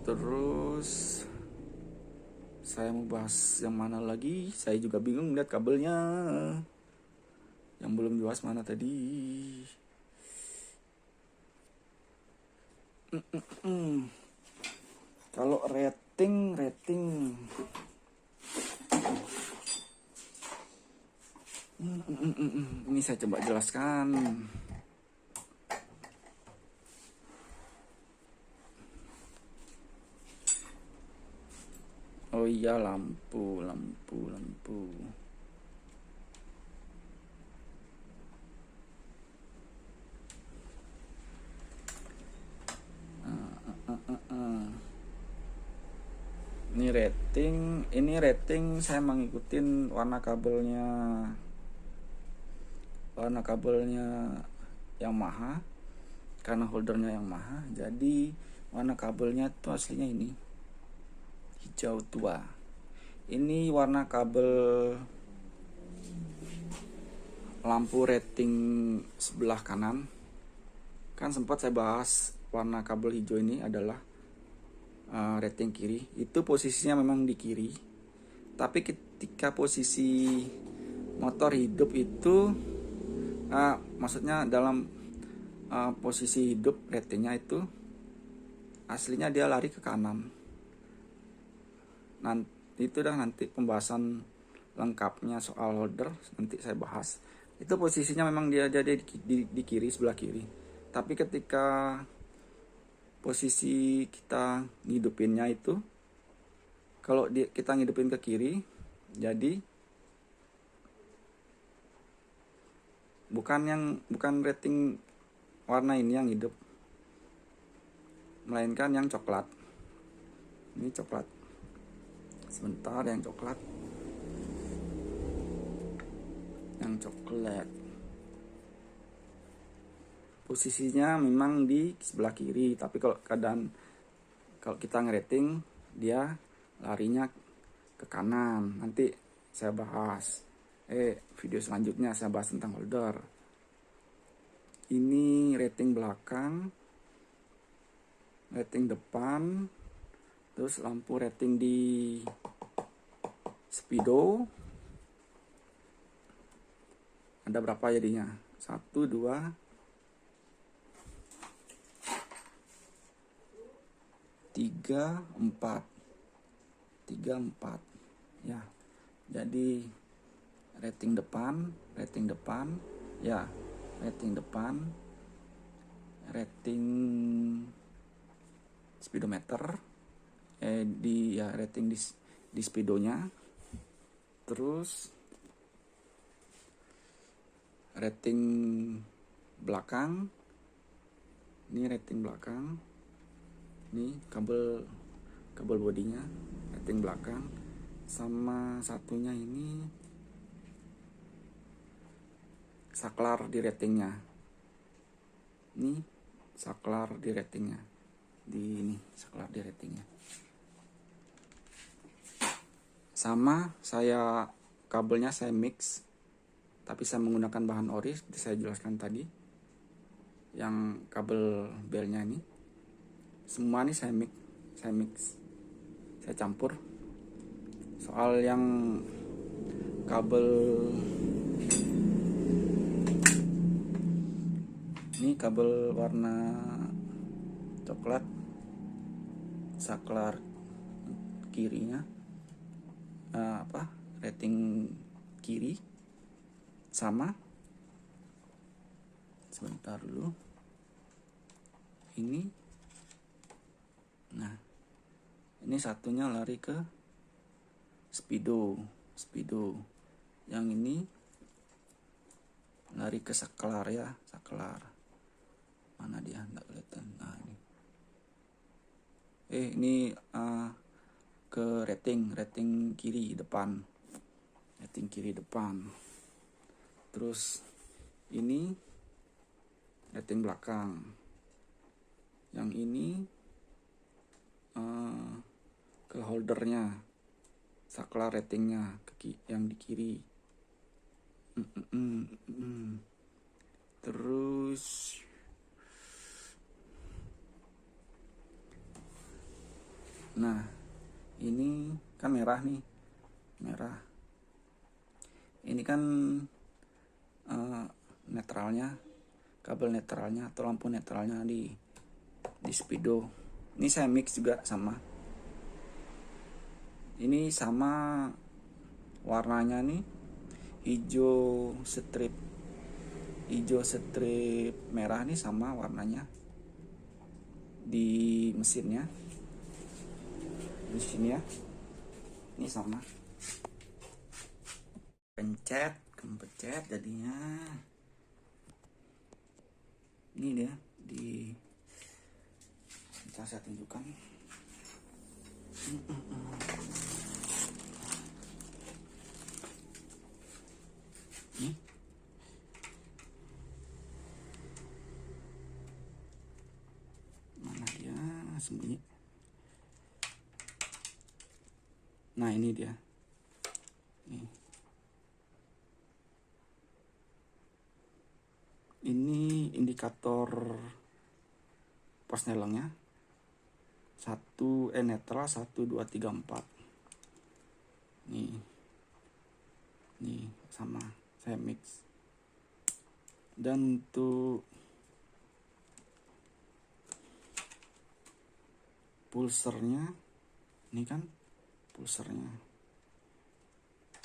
Terus saya mau bahas yang mana lagi? Saya juga bingung lihat kabelnya. Yang belum jelas mana tadi? Kalau rating ini saya coba jelaskan. Oh iya, lampu. Ini rating saya mengikutin warna kabelnya Yamaha, karena holdernya Yamaha, jadi warna kabelnya itu aslinya ini hijau tua. Ini warna kabel lampu rating sebelah kanan. Kan sempat saya bahas warna kabel hijau ini adalah rating kiri. Itu posisinya memang di kiri, tapi ketika posisi motor hidup itu, maksudnya dalam posisi hidup ratingnya itu aslinya dia lari ke kanan. Nanti itu dah nanti pembahasan lengkapnya soal holder nanti saya bahas. Itu posisinya memang dia jadi di kiri, sebelah kiri. Tapi ketika posisi kita ngidupinnya itu, kalau kita ngidupin ke kiri, jadi bukan rating warna ini yang hidup, melainkan yang coklat. Ini coklat. Sebentar, yang coklat. Yang coklat. Posisinya memang di sebelah kiri, tapi kalau kita ngerating dia larinya ke kanan. Nanti saya bahas. Video selanjutnya saya bahas tentang holder. Ini rating belakang, rating depan, terus lampu rating di speedo. Ada berapa jadinya? 1, 2, 3, 4. 3, 4. Ya. Jadi rating depan, ya, rating depan, rating speedometer, rating di speedonya, terus rating belakang, ini rating belakang, ini kabel bodinya, rating belakang, sama satunya ini saklar di ratingnya. Ini saklar di ratingnya. Saklar di ratingnya. Sama kabelnya saya mix, tapi saya menggunakan bahan ori seperti saya jelaskan tadi. Yang kabel belnya ini semua ini saya mix, saya campur. Soal yang kabel ini, kabel warna coklat, saklar kirinya, rating kiri, sama. Sebentar dulu. Ini, nah, ini satunya lari ke speedo. Yang ini lari ke saklar ya, saklar. Mana dia? Nggak kelihatan. Nah, ini. Ini ke rating kiri depan. Rating kiri depan. Terus ini rating belakang. Yang ini ke holdernya, saklar ratingnya yang di kiri. Terus nah, ini kan merah nih, merah. Ini kan netralnya, kabel netralnya atau lampu netralnya di speedo. Ini saya mix juga sama. Ini sama warnanya nih, hijau strip merah nih sama warnanya di mesinnya. Ya, ini sama. Kempecet jadinya. Ini dia saya tunjukkan. Nih. Mana dia sembunyi? Nah, ini dia. Ini indikator pos nelongnya. Netral 1, 2, 3, 4. Nih sama saya mix. Dan untuk pulsernya. Ini kan pulsernya.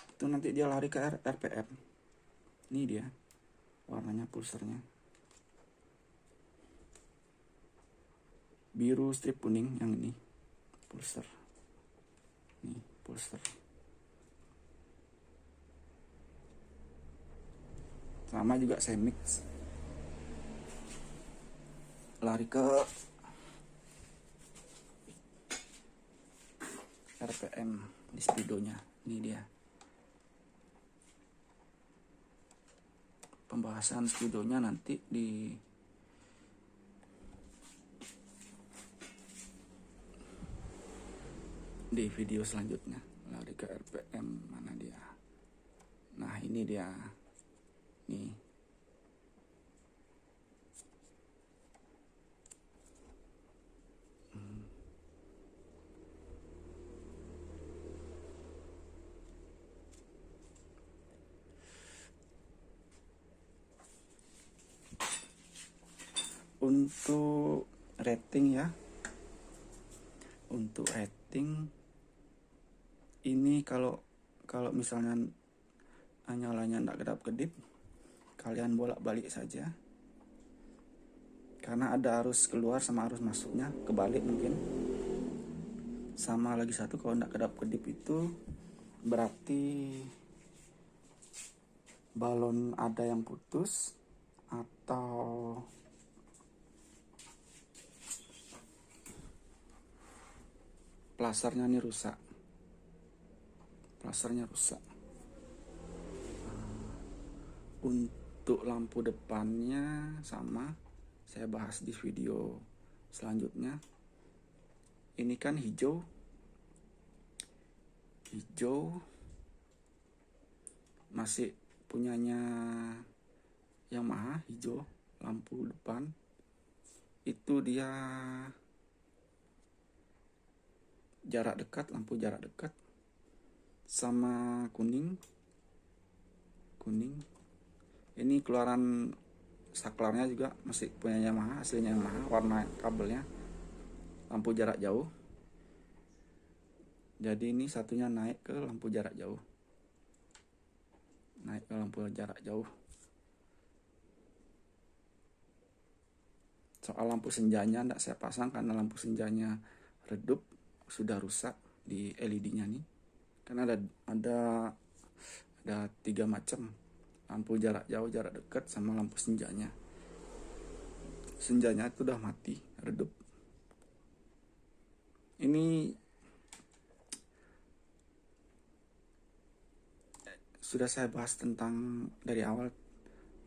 Itu nanti dia lari ke RPM. Ini dia warnanya pulsernya. Biru strip kuning yang ini pulser. Nih pulser. Sama juga saya mix. Lari ke RPM di speedonya. Ini dia. Pembahasan speedonya nanti di video selanjutnya. Lari ke RPM mana dia? Nah, ini dia. Nih. Untuk rating ya, untuk rating ini kalau misalnya nyalanya enggak kedap-kedip, kalian bolak-balik saja, karena ada arus keluar sama arus masuknya, kebalik mungkin. Sama lagi satu, kalau enggak kedap-kedip itu berarti balon ada yang putus atau plasernya ini rusak. Plasernya rusak. Untuk lampu depannya sama, saya bahas di video selanjutnya. Ini kan hijau masih punyanya Yamaha, hijau lampu depan itu dia jarak dekat, lampu jarak dekat. Sama kuning ini keluaran saklarnya juga masih punya Yamaha, aslinya Yamaha, warna kabelnya lampu jarak jauh. Jadi ini satunya naik ke lampu jarak jauh. Soal lampu senjanya enggak saya pasang karena lampu senjanya redup, sudah rusak di LED-nya nih. Karena ada 3 macam, lampu jarak jauh, jarak dekat, sama lampu senjanya. Senjanya itu udah mati, redup. Ini sudah saya bahas tentang dari awal,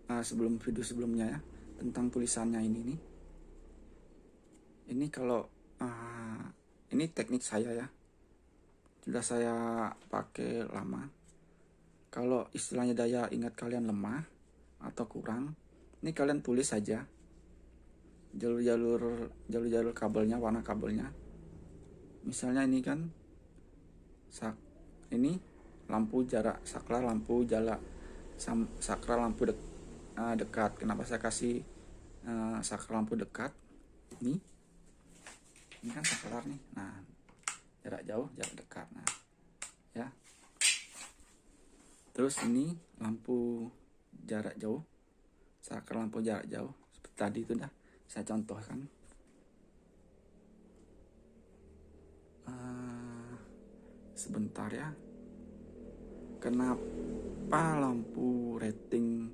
sebelum video sebelumnya ya, tentang tulisannya ini nih. Ini kalau ini teknik saya ya, sudah saya pakai lama. Kalau istilahnya daya ingat kalian lemah atau kurang, ini kalian tulis saja jalur kabelnya, warna kabelnya. Misalnya ini kan ini lampu jarak saklar, lampu jarak saklar, lampu dekat. Kenapa saya kasih saklar lampu dekat? Ini kan saklar nih. Nah, jarak jauh, jarak dekat. Nah, ya. Terus ini lampu jarak jauh, saklar lampu jarak jauh. Seperti tadi itu dah saya contohkan. Sebentar ya. Kenapa lampu rating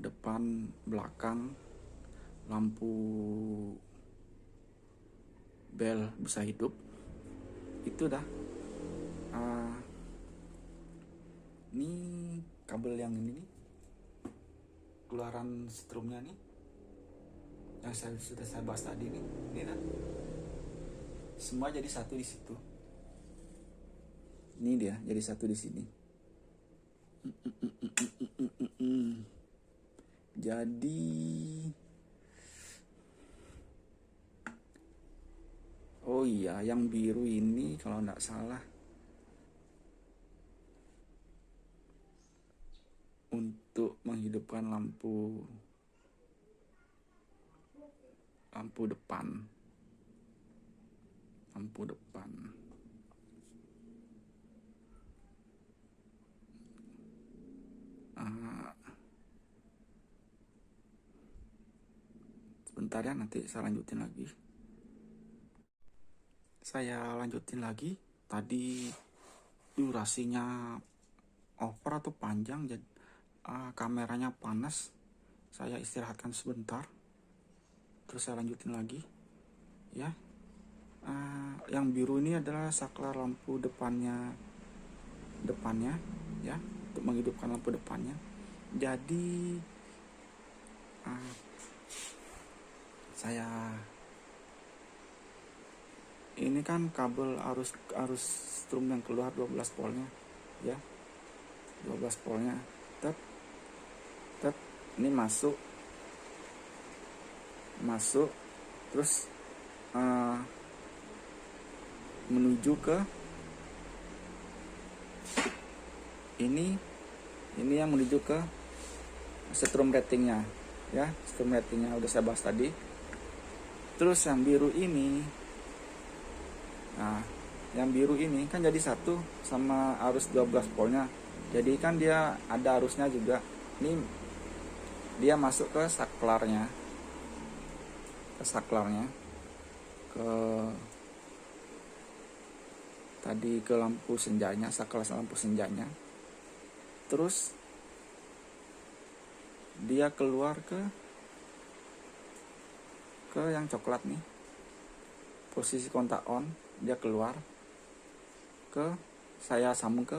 depan, belakang, lampu bel bisa hidup? Itu dah. Ini kabel yang ini nih, keluaran strumnya nih, yang sudah saya bahas tadi nih, ini dah. Semua jadi satu di situ. Ini dia jadi satu di sini. Jadi oh iya, yang biru ini kalau nggak salah untuk menghidupkan lampu depan. lampu depan. Sebentar ya, nanti saya lanjutin lagi. Tadi durasinya over atau panjang, jadi kameranya panas. Saya istirahatkan sebentar, terus saya lanjutin lagi ya. Yang biru ini adalah saklar lampu depannya ya, untuk menghidupkan lampu depannya. Jadi ini kan kabel arus strum yang keluar 12 voltnya ya, 12 voltnya. Ini masuk terus menuju ke ini yang menuju ke strum ratingnya ya. Strum ratingnya udah saya bahas tadi. Terus yang biru ini kan jadi satu sama arus 12 voltnya, jadi kan dia ada arusnya juga. Ini dia masuk ke saklarnya, ke lampu senjanya, saklar lampu senjanya. Terus dia keluar ke yang coklat nih, posisi kontak on. Dia keluar saya sambung ke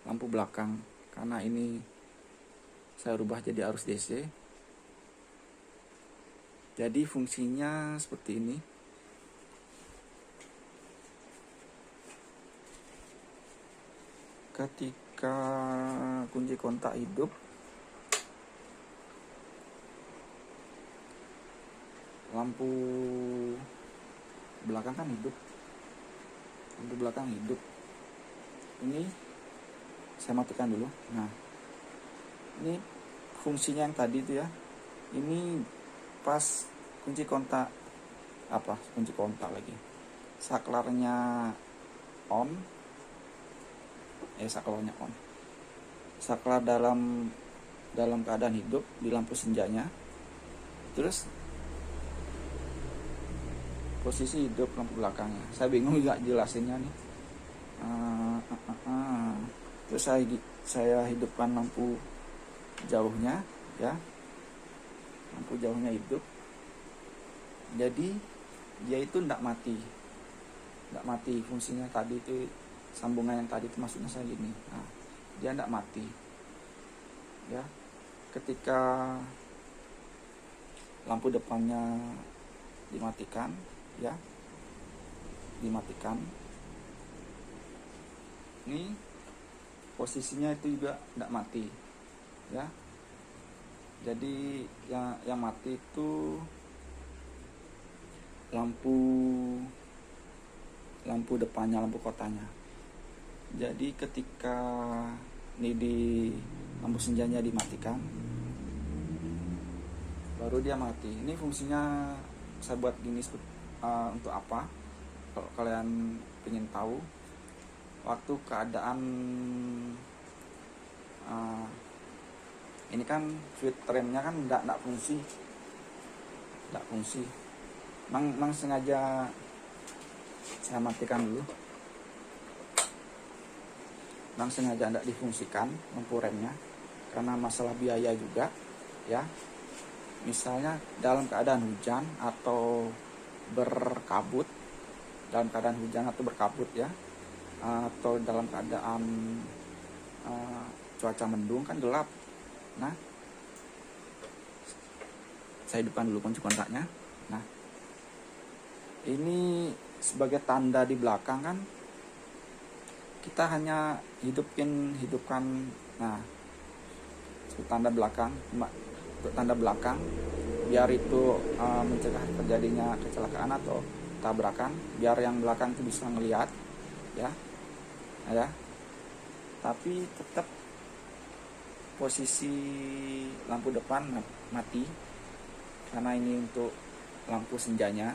lampu belakang, karena ini saya rubah jadi arus DC. Jadi fungsinya seperti ini. Ketika kunci kontak hidup, lampu belakang kan hidup. Ini saya matikan dulu. Nah, ini fungsinya yang tadi itu ya. Ini pas kunci kontak lagi. Saklarnya on. Saklarnya on. Saklar dalam keadaan hidup di lampu senjanya. Terus posisi hidup lampu belakangnya. Saya bingung juga jelasinnya nih. Terus saya hidupkan lampu jauhnya ya. Lampu jauhnya hidup. Jadi dia itu tidak mati. Fungsinya tadi itu, sambungan yang tadi itu maksudnya saya gini. Nah, dia tidak mati. Ya. Ketika lampu depannya dimatikan ya, ini posisinya itu juga tidak mati ya. Jadi yang mati itu lampu depannya, lampu kotanya. Jadi ketika ini di lampu senjanya dimatikan, baru dia mati. Ini fungsinya saya buat gini untuk apa? Kalau kalian ingin tahu, waktu keadaan ini kan switch remnya kan tidak fungsi. Mang sengaja saya matikan dulu. Mang sengaja tidak difungsikan lampu remnya karena masalah biaya juga ya. Misalnya dalam keadaan hujan atau berkabut, ya, atau dalam keadaan cuaca mendung kan gelap. Nah, saya hidupkan dulu kunci kontaknya. Nah, ini sebagai tanda di belakang kan, kita hanya hidupkan. Nah, tanda belakang, untuk tanda belakang biar itu mencegah terjadinya kecelakaan atau tabrakan, biar yang belakang itu bisa melihat ya. Tapi tetap posisi lampu depan mati karena ini untuk lampu senjanya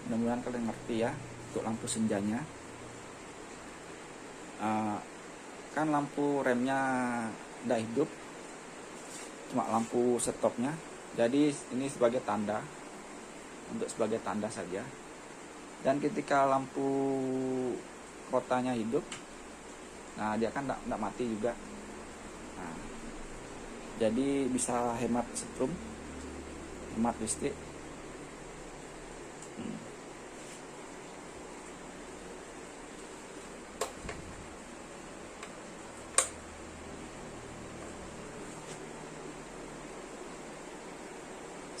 Mudah-mudahan kalian ngerti ya untuk lampu senjanya. Kan lampu remnya udah hidup, cuma lampu stopnya. Jadi ini sebagai tanda, untuk sebagai tanda saja. Dan ketika lampu kotanya hidup, nah dia kan enggak mati juga. Nah, jadi bisa hemat setrum, hemat listrik.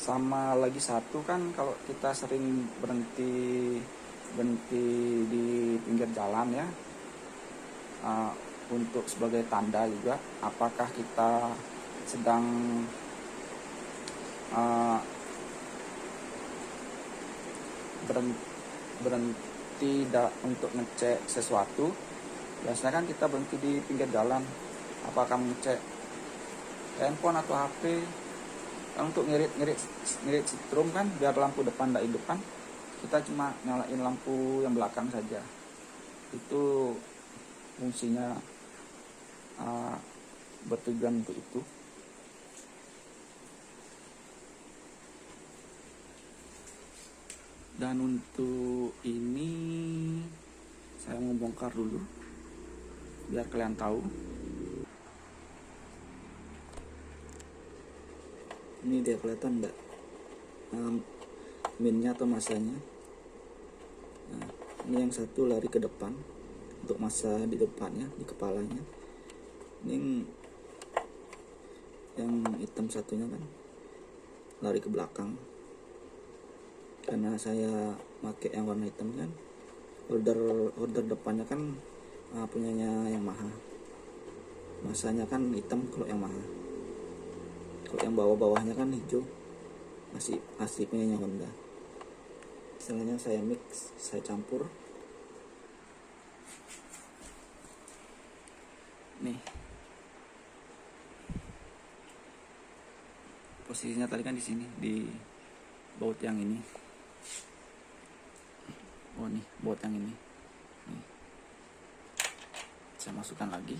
Sama lagi satu kan, kalau kita sering berhenti di pinggir jalan ya, untuk sebagai tanda juga apakah kita sedang berhenti untuk ngecek sesuatu. Biasanya kan kita berhenti di pinggir jalan, apakah ngecek handphone atau HP. Untuk ngirit setrum kan, biar lampu depan tidak hidup kan, kita cuma nyalain lampu yang belakang saja. Itu fungsinya, bertujuan untuk itu. Dan untuk ini saya mau bongkar dulu biar kalian tahu. Ini dia, kelihatan enggak minnya atau masanya. Nah, ini yang satu lari ke depan untuk masa di depannya, di kepalanya. Ini yang hitam satunya kan lari ke belakang, karena saya pakai yang warna hitam kan. Order depannya kan punyanya Yamaha, masanya kan hitam kalau Yamaha. Kalau yang bawah-bawahnya kan hijau, masih asli punyanya Honda. Istilahnya saya mix, saya campur. Nih, posisinya tadi kan di sini, di baut yang ini. Oh nih, baut yang ini. Nih, saya masukkan lagi.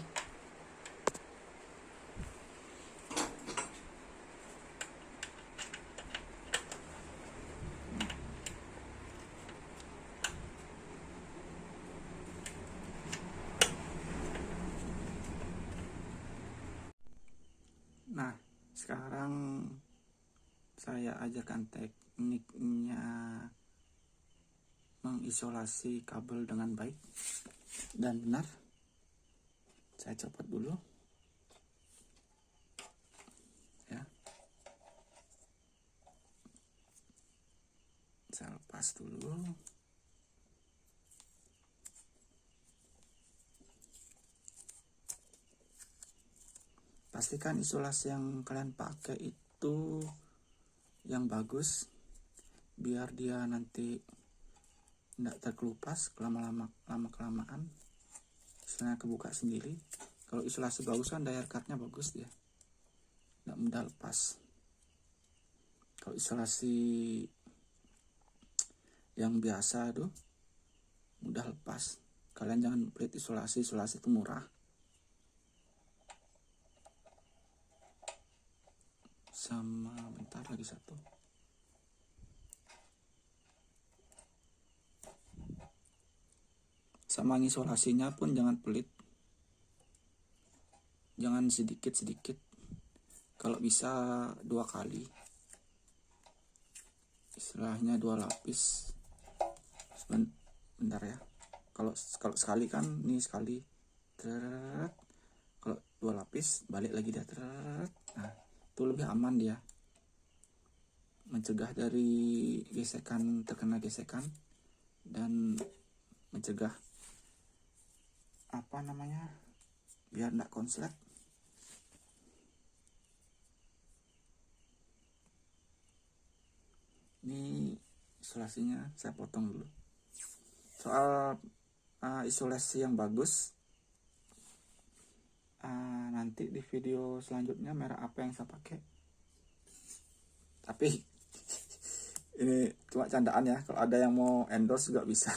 Nah, sekarang saya ajarkan tekniknya mengisolasi kabel dengan baik dan benar. Saya copot dulu ya, saya lepas dulu. Pastikan isolasi yang kalian pakai itu yang bagus, biar dia nanti tidak terkelupas lama-kelamaan, misalnya kebuka sendiri. Kalau isolasi bagus kan daya rekatnya bagus, dia tidak mudah lepas. Kalau isolasi yang biasa tuh mudah lepas. Kalian jangan pelit isolasi itu murah. Sama bentar lagi satu. Sama isolasinya pun jangan pelit, jangan sedikit-sedikit. Kalau bisa 2 kali, istilahnya 2 lapis. Bentar ya, kalau sekali kan ini sekali, kalau 2 lapis balik lagi dia. Nah, itu lebih aman, dia mencegah dari terkena gesekan, dan mencegah biar tidak konslet. Ini isolasinya saya potong dulu. Soal isolasi yang bagus, nanti di video selanjutnya merek apa yang saya pakai. Tapi Ini cuma candaan ya, kalau ada yang mau endorse juga bisa.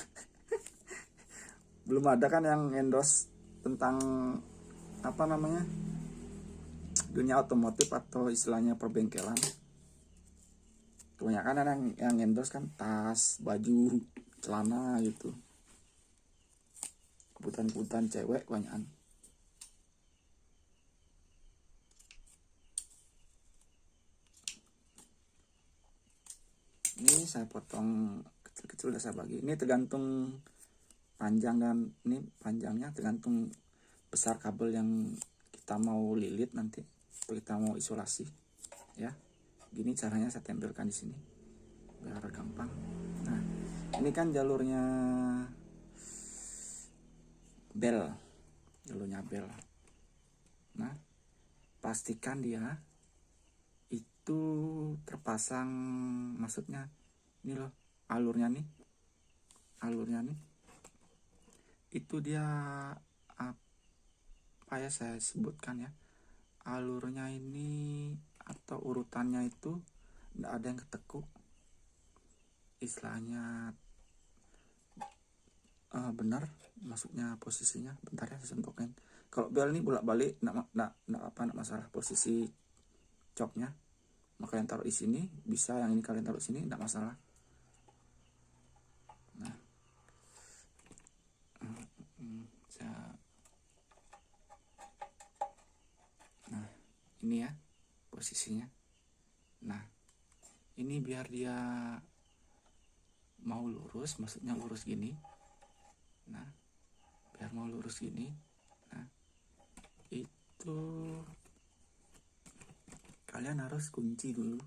Belum ada kan yang endorse tentang apa namanya, dunia otomotif atau istilahnya perbengkelan. Kebanyakan yang endorse kan tas, baju, celana gitu, kebutuhan-kebutuhan cewek kebanyakan. Ini saya potong kecil-kecil, udah saya bagi. Ini tergantung panjang, dan ini panjangnya tergantung besar kabel yang kita mau lilit nanti atau kita mau isolasi ya. Gini caranya saya tempelkan di sini biar gampang. Nah, ini kan jalurnya bel. Nah, pastikan dia itu terpasang, maksudnya ini loh alurnya nih itu dia, apa ya saya sebutkan ya, alurnya ini atau urutannya itu tidak ada yang ketekuk, istilahnya benar, maksudnya posisinya. Bentar ya saya sentuhin. Kalau bel ini bolak-balik enggak masalah posisi coknya. Maka kalian taruh di sini bisa, yang ini kalian taruh di sini enggak masalah. Nah, nah ini ya posisinya. Nah, ini biar dia mau lurus, maksudnya lurus gini. Nah, biar mau lurus gini. Nah, itu kalian harus kunci dulu.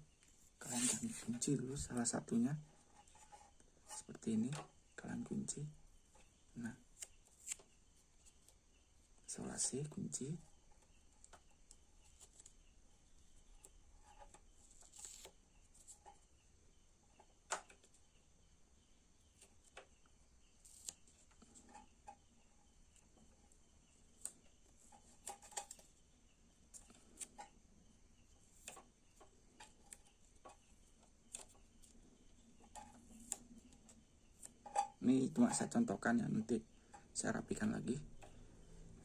Kalian kunci dulu salah satunya. Seperti ini, kalian kunci. Nah, isolasi, kunci. Ini cuma saya contohkan ya, nanti saya rapikan lagi.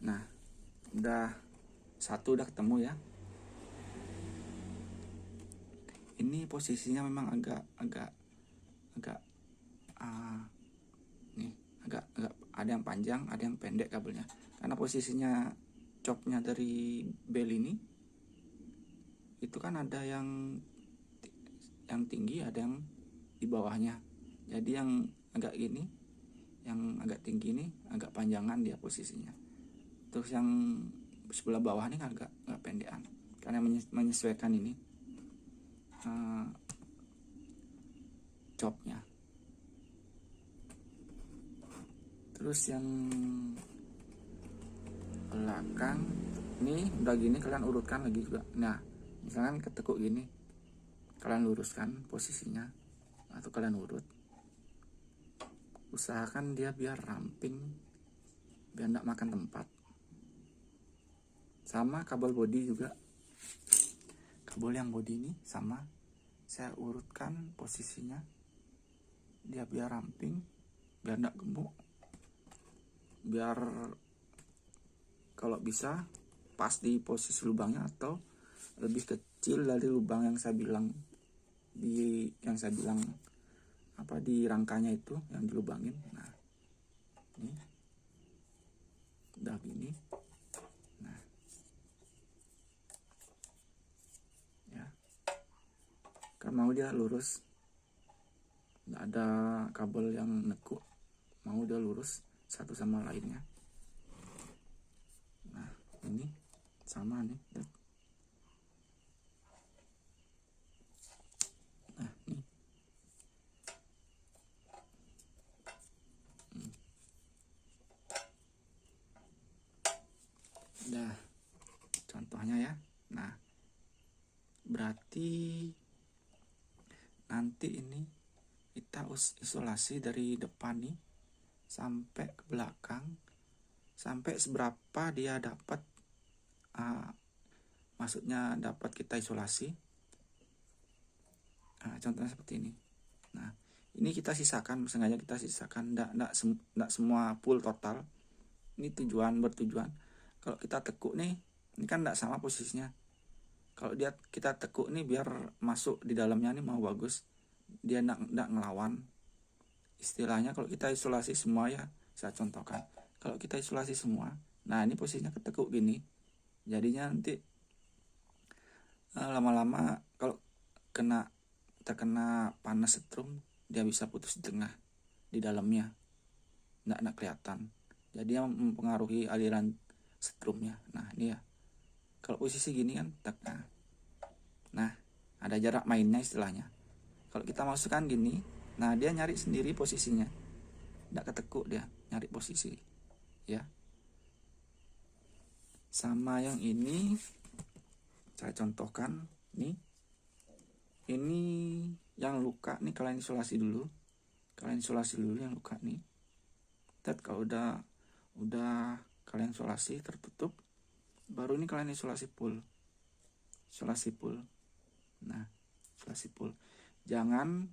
Nah, udah satu udah ketemu ya. Ini posisinya memang agak nih, agak ada yang panjang, ada yang pendek kabelnya. Karena posisinya coknya dari bel ini itu kan ada yang tinggi, ada yang di bawahnya. Jadi yang agak gini, yang agak tinggi ini agak panjangan dia posisinya. Terus yang sebelah bawah ini agak pendekan. Karena menyesuaikan ini copnya. Terus yang belakang ini udah gini, kalian urutkan lagi juga. Nah, misalkan ketekuk gini, kalian luruskan posisinya atau kalian urut. Usahakan dia biar ramping, biar tidak makan tempat. Sama kabel bodi juga, kabel yang bodi ini sama, saya urutkan posisinya dia biar ramping, biar tidak gemuk, biar kalau bisa pas di posisi lubangnya atau lebih kecil dari lubang yang saya bilang apa di rangkanya itu yang dilubangin. Nah, ini udah gini. Nah, ya kan mau dia lurus, nggak ada kabel yang nekuk, mau dia lurus satu sama lainnya. Nah, ini sama nih. Nah, nih. Nah, contohnya ya. Nah, berarti nanti ini kita isolasi dari depan nih sampai ke belakang, sampai seberapa dia dapat maksudnya dapat kita isolasi. Nah, contohnya seperti ini. Nah, ini kita sisakan, sengaja kita sisakan, nggak semua full total. Ini bertujuan. Kalau kita tekuk nih, ini kan nggak sama posisinya. Kalau kita tekuk nih biar masuk di dalamnya nih mau bagus. Dia nggak ngelawan. Istilahnya kalau kita isolasi semua ya, saya contohkan. Kalau kita isolasi semua, nah ini posisinya ketekuk gini. Jadinya nanti lama-lama kalau terkena panas setrum, dia bisa putus di tengah, di dalamnya nggak kelihatan. Jadi yang mempengaruhi aliran setrumnya. Nah ini ya, kalau posisi gini kan tekan. Nah ada jarak mainnya istilahnya. Kalau kita masukkan gini, nah dia nyari sendiri posisinya, nggak ketekuk, dia nyari posisi ya. Sama yang ini saya contohkan nih. Ini yang luka nih, kalian isolasi dulu yang luka nih. Kalau udah kalian isolasi tertutup, baru ini kalian isolasi full. Nah, isolasi full. Jangan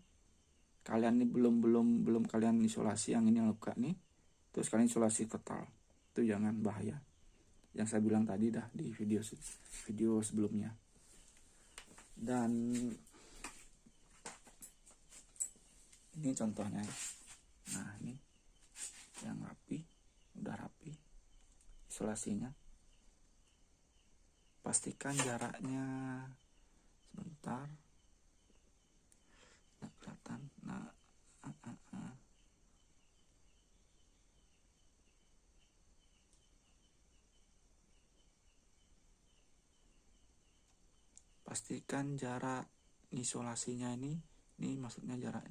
kalian ini belum kalian isolasi yang ini yang luka nih, terus kalian isolasi total. Itu jangan, bahaya. Yang saya bilang tadi dah di video sebelumnya. Dan ini contohnya. Nah, ini yang udah rapi isolasinya. Pastikan jaraknya, sebentar, nggak kelihatan. Nah, pastikan jarak isolasinya ini maksudnya jarak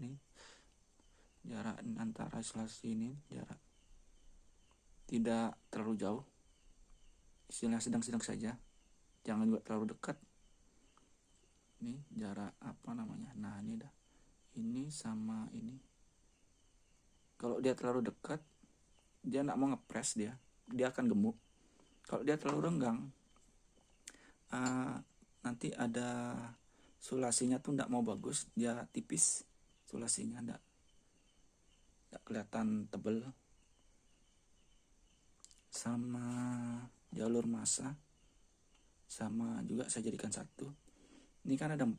antara isolasi ini, jarak tidak terlalu jauh, istilah sedang-sedang saja, jangan juga terlalu dekat. Ini jarak nah ini dah, ini sama ini. Kalau dia terlalu dekat, dia nggak mau ngepres, dia akan gemuk. Kalau dia terlalu renggang, nanti ada sulasinya tuh nggak mau bagus, dia tipis sulasinya, nggak kelihatan tebel. Sama jalur massa, sama juga saya jadikan satu. Ini kan ada 4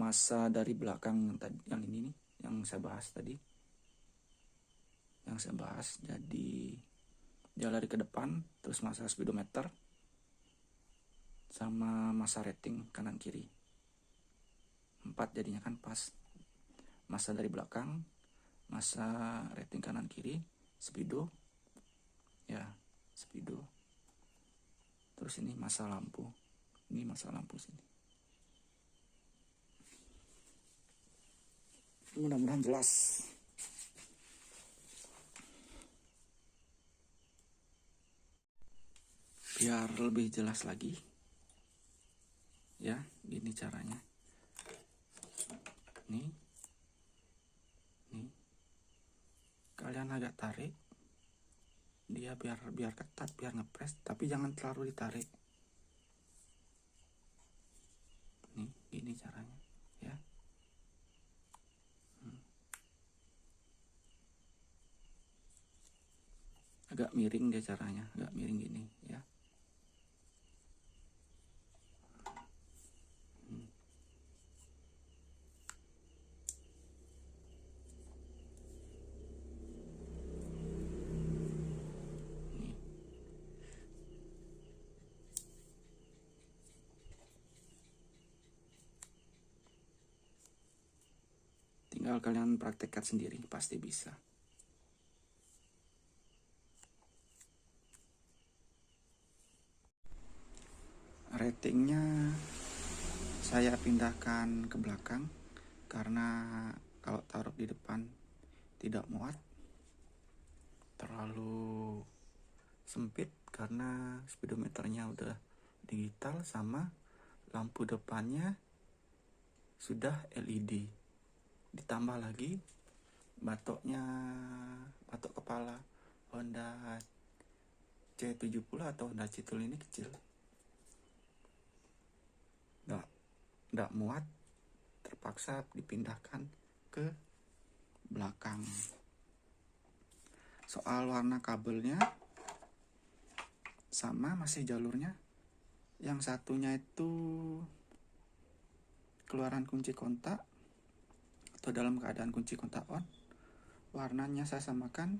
massa dari belakang tadi, yang ini nih, yang saya bahas tadi, jadi dia lari ke depan, terus massa speedometer sama massa rating kanan kiri. 4 jadinya kan pas. Massa dari belakang, massa rating kanan kiri, speedo ya, terus ini massa lampu, sini. Mudah-mudahan jelas. Biar lebih jelas lagi ya, gini caranya. Nih kalian agak tarik dia biar ketat, biar ngepres, tapi jangan terlalu ditarik. Nih gini caranya ya. Agak miring dia caranya, agak miring gini ya. Tinggal kalian praktekkan sendiri, pasti bisa. Ratingnya saya pindahkan ke belakang karena kalau taruh di depan tidak muat, terlalu sempit karena speedometernya udah digital sama lampu depannya sudah LED. Ditambah lagi batok kepala Honda C70 atau Honda Citul ini kecil, nggak muat, terpaksa terpaksa dipindahkan ke belakang. Soal warna kabelnya sama, masih jalurnya. Yang satunya itu keluaran kunci kontak atau dalam keadaan kunci kontak on. Warnanya saya samakan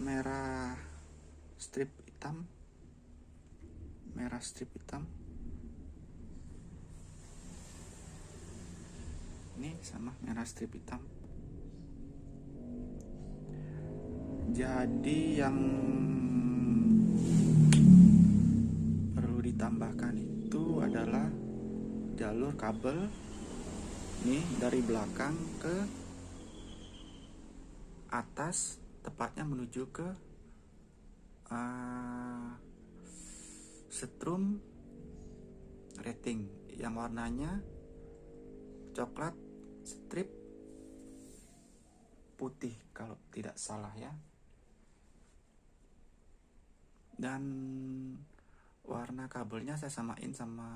merah strip hitam, ini sama merah strip hitam. Jadi yang perlu ditambahkan itu adalah jalur kabel nih dari belakang ke atas, tepatnya menuju ke setrum rating yang warnanya coklat strip putih kalau tidak salah ya. Dan warna kabelnya saya samain sama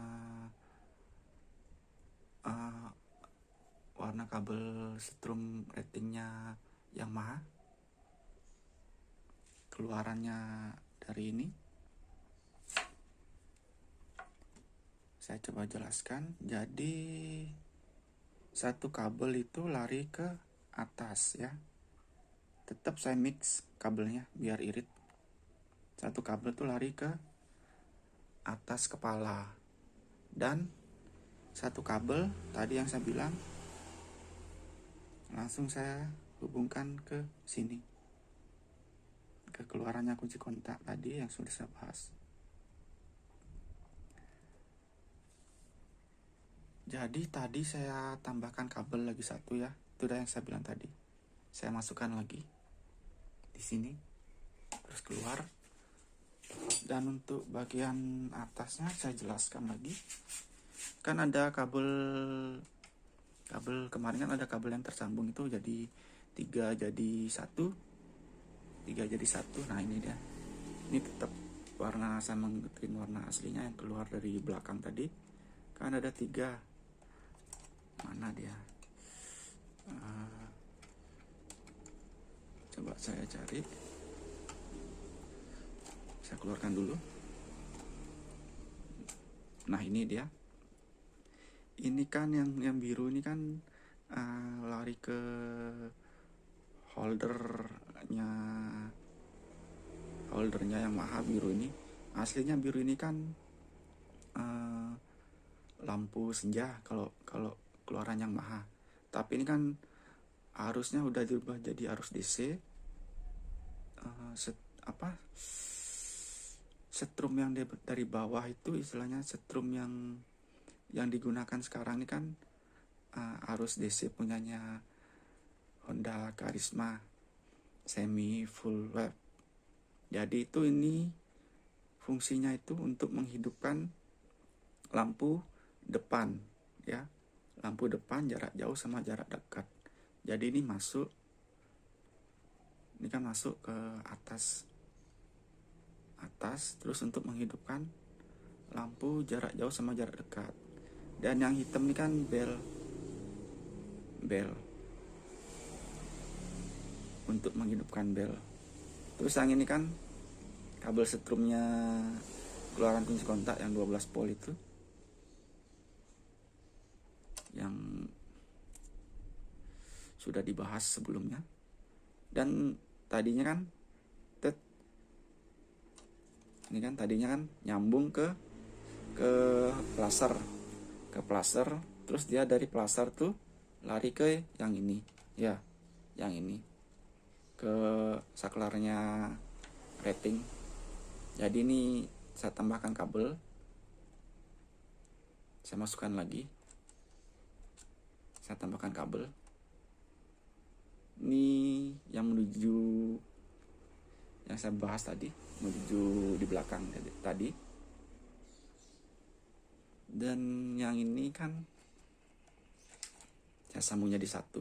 warna kabel setrum ratingnya Yamaha, keluarannya dari ini. Saya coba jelaskan. Jadi satu kabel itu lari ke atas ya, tetap saya mix kabelnya biar irit. Satu kabel tuh lari ke atas kepala, dan satu kabel tadi yang saya bilang langsung saya hubungkan ke sini, ke keluarannya kunci kontak tadi yang sudah saya bahas. Jadi tadi saya tambahkan kabel lagi satu ya, itu udah yang saya bilang tadi. Saya masukkan lagi di sini, terus keluar. Dan untuk bagian atasnya saya jelaskan lagi. Kan ada kabel kemarin kan ada kabel yang tersambung itu jadi 3 jadi 1. Nah ini dia. Ini tetap warna, saya mengikuti warna aslinya yang keluar dari belakang tadi. Kan ada 3. Mana dia? Coba saya cari. Saya keluarkan dulu. Nah ini dia. Ini kan yang biru ini kan lari ke holdernya yang Yamaha biru ini. Aslinya biru ini kan lampu senja kalau keluaran yang Yamaha. Tapi ini kan arusnya udah dirubah jadi arus DC. Setrum yang dari bawah itu istilahnya setrum yang digunakan sekarang ini kan arus DC punyanya Honda Karisma semi full wave. Jadi itu ini fungsinya itu untuk menghidupkan lampu depan ya, lampu depan jarak jauh sama jarak dekat. Jadi ini kan masuk ke atas terus untuk menghidupkan lampu jarak jauh sama jarak dekat. Dan yang hitam ini kan bel untuk menghidupkan bel. Terus yang ini kan kabel setrumnya keluaran kunci kontak yang 12 volt itu, yang sudah dibahas sebelumnya. Dan tadinya kan ini kan tadinya kan nyambung ke plaster, terus dia dari plaster tuh lari ke yang ini ya, yang ini ke saklarnya rating. Jadi ini saya tambahkan kabel, saya masukkan lagi, saya tambahkan kabel ini yang menuju yang saya bahas tadi, menuju di belakang tadi. Dan yang ini kan saya sambungnya di satu,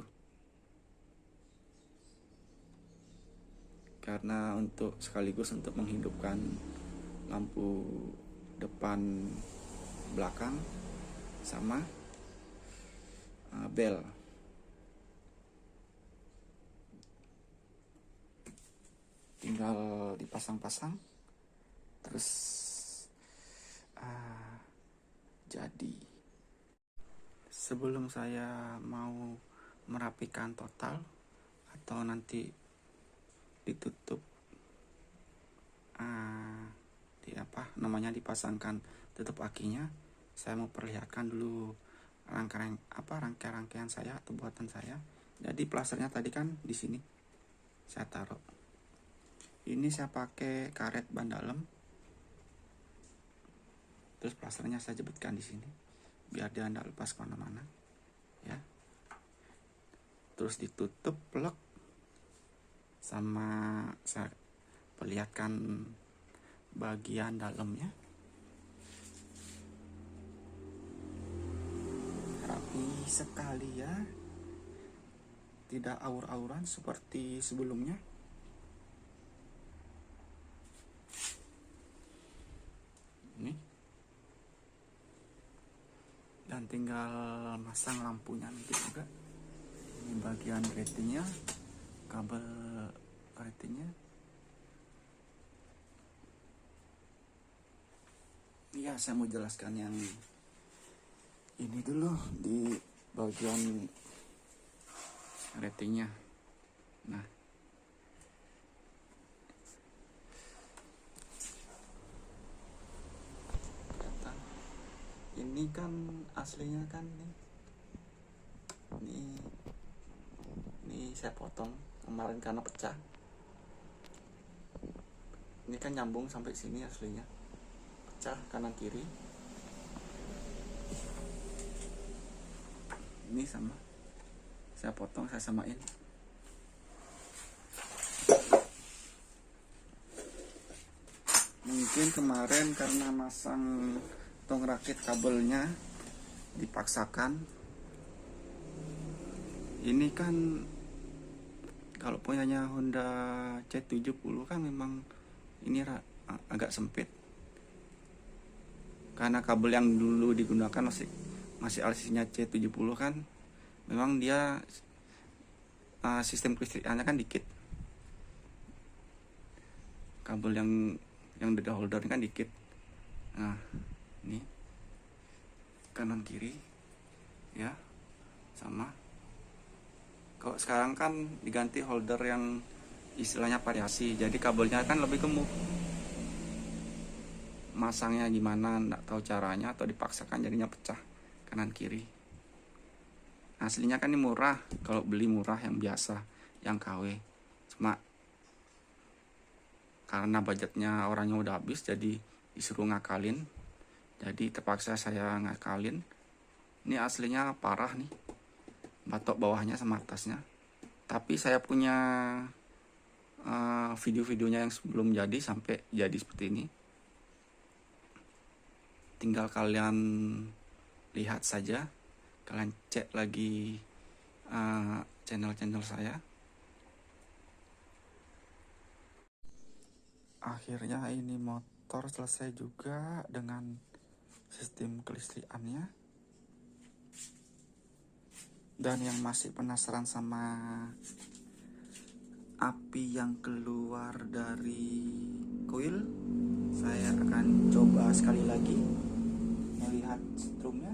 karena sekaligus untuk menghidupkan lampu depan belakang sama bel. Tinggal dipasang-pasang terus jadi. Sebelum saya mau merapikan total atau nanti ditutup dipasangkan tutup akinya, saya mau perlihatkan dulu rangkaian saya atau buatan saya. Jadi plasternya tadi kan di sini saya taruh. Ini saya pakai karet ban dalam. Terus plasternya saya jepitkan di sini biar dia tidak lepas kemana-mana, ya. Terus ditutup plek, sama saya perlihatkan bagian dalamnya. Rapi sekali ya, tidak aur-auran seperti sebelumnya. Ini, dan tinggal masang lampunya nanti juga. Ini bagian ratingnya, kabel ratingnya. Ya, saya mau jelaskan yang ini dulu di bagian ratingnya. Nah, ini kan aslinya kan ini saya potong kemarin karena pecah. Ini kan nyambung sampai sini aslinya, pecah kanan kiri. Ini sama saya potong, saya samain. Mungkin kemarin karena masang atau ngerakit kabelnya dipaksakan. Ini kan kalau punyanya Honda C70 kan memang ini agak sempit, karena kabel yang dulu digunakan masih alisnya C70 kan memang dia sistem kelistrikannya kan dikit. Kabel yang dari holder kan dikit. Nah, ini kanan kiri ya sama. Kalau sekarang kan diganti holder yang istilahnya variasi, jadi kabelnya kan lebih gemuk. Masangnya gimana nggak tahu caranya, atau dipaksakan jadinya pecah kanan kiri. Aslinya kan ini murah, kalau beli murah yang biasa, yang KW. Cuma karena budgetnya orangnya udah habis, jadi disuruh ngakalin. Jadi terpaksa saya ngakalin. Ini aslinya parah nih, batok bawahnya sama atasnya. Tapi saya punya video-videonya yang sebelum jadi sampai jadi seperti ini. Tinggal kalian lihat saja, kalian cek lagi channel-channel saya. Akhirnya ini motor selesai juga dengan sistem kelistrikannya. Dan yang masih penasaran sama api yang keluar dari koil, saya akan coba sekali lagi melihat strumnya.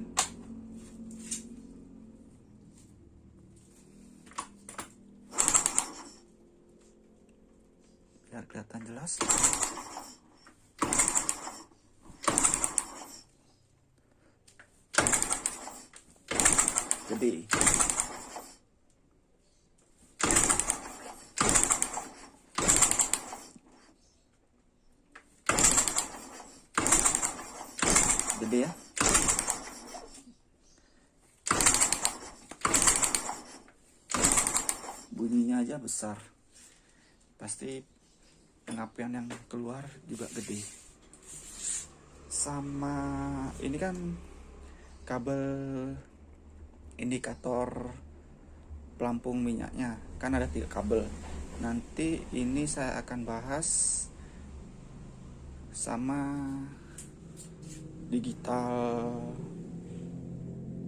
Biar kelihatan jelas. Gede. Gede ya. Bunyinya aja besar. Pasti pengapian yang keluar juga gede. Sama ini kan kabel indikator pelampung minyaknya, kan ada 3 kabel. Nanti ini saya akan bahas sama digital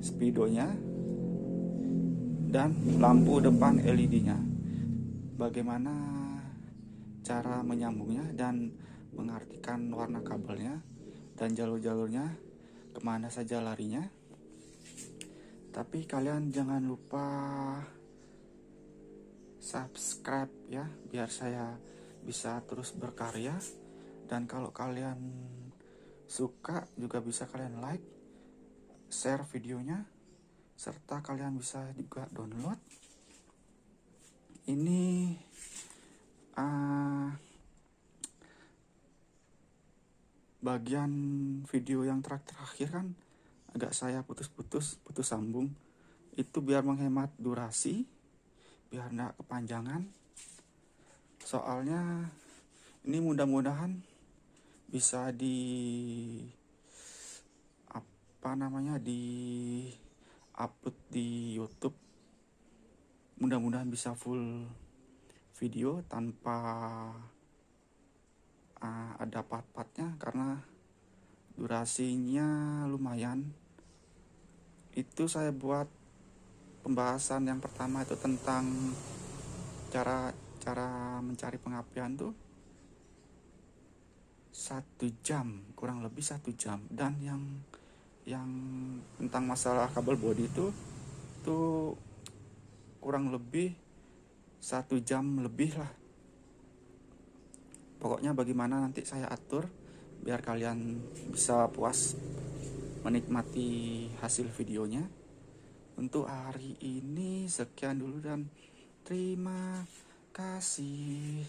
speedonya, dan lampu depan LED-nya. Bagaimana cara menyambungnya dan mengartikan warna kabelnya dan jalur-jalurnya, kemana saja larinya. Tapi kalian jangan lupa subscribe ya, biar saya bisa terus berkarya. Dan kalau kalian suka juga bisa kalian like, share videonya, serta kalian bisa juga download. Ini bagian video yang terakhir kan agak saya putus sambung. Itu biar menghemat durasi, biar nggak kepanjangan. Soalnya ini mudah-mudahan bisa di upload di YouTube. Mudah-mudahan bisa full video tanpa ada part-partnya, karena durasinya lumayan. Itu saya buat pembahasan yang pertama itu tentang cara mencari pengapian tuh 1 jam, kurang lebih 1 jam. Dan yang tentang masalah kabel body itu kurang lebih 1 jam lebih lah. Pokoknya bagaimana nanti saya atur biar kalian bisa puas menikmati hasil videonya. Untuk hari ini sekian dulu dan terima kasih.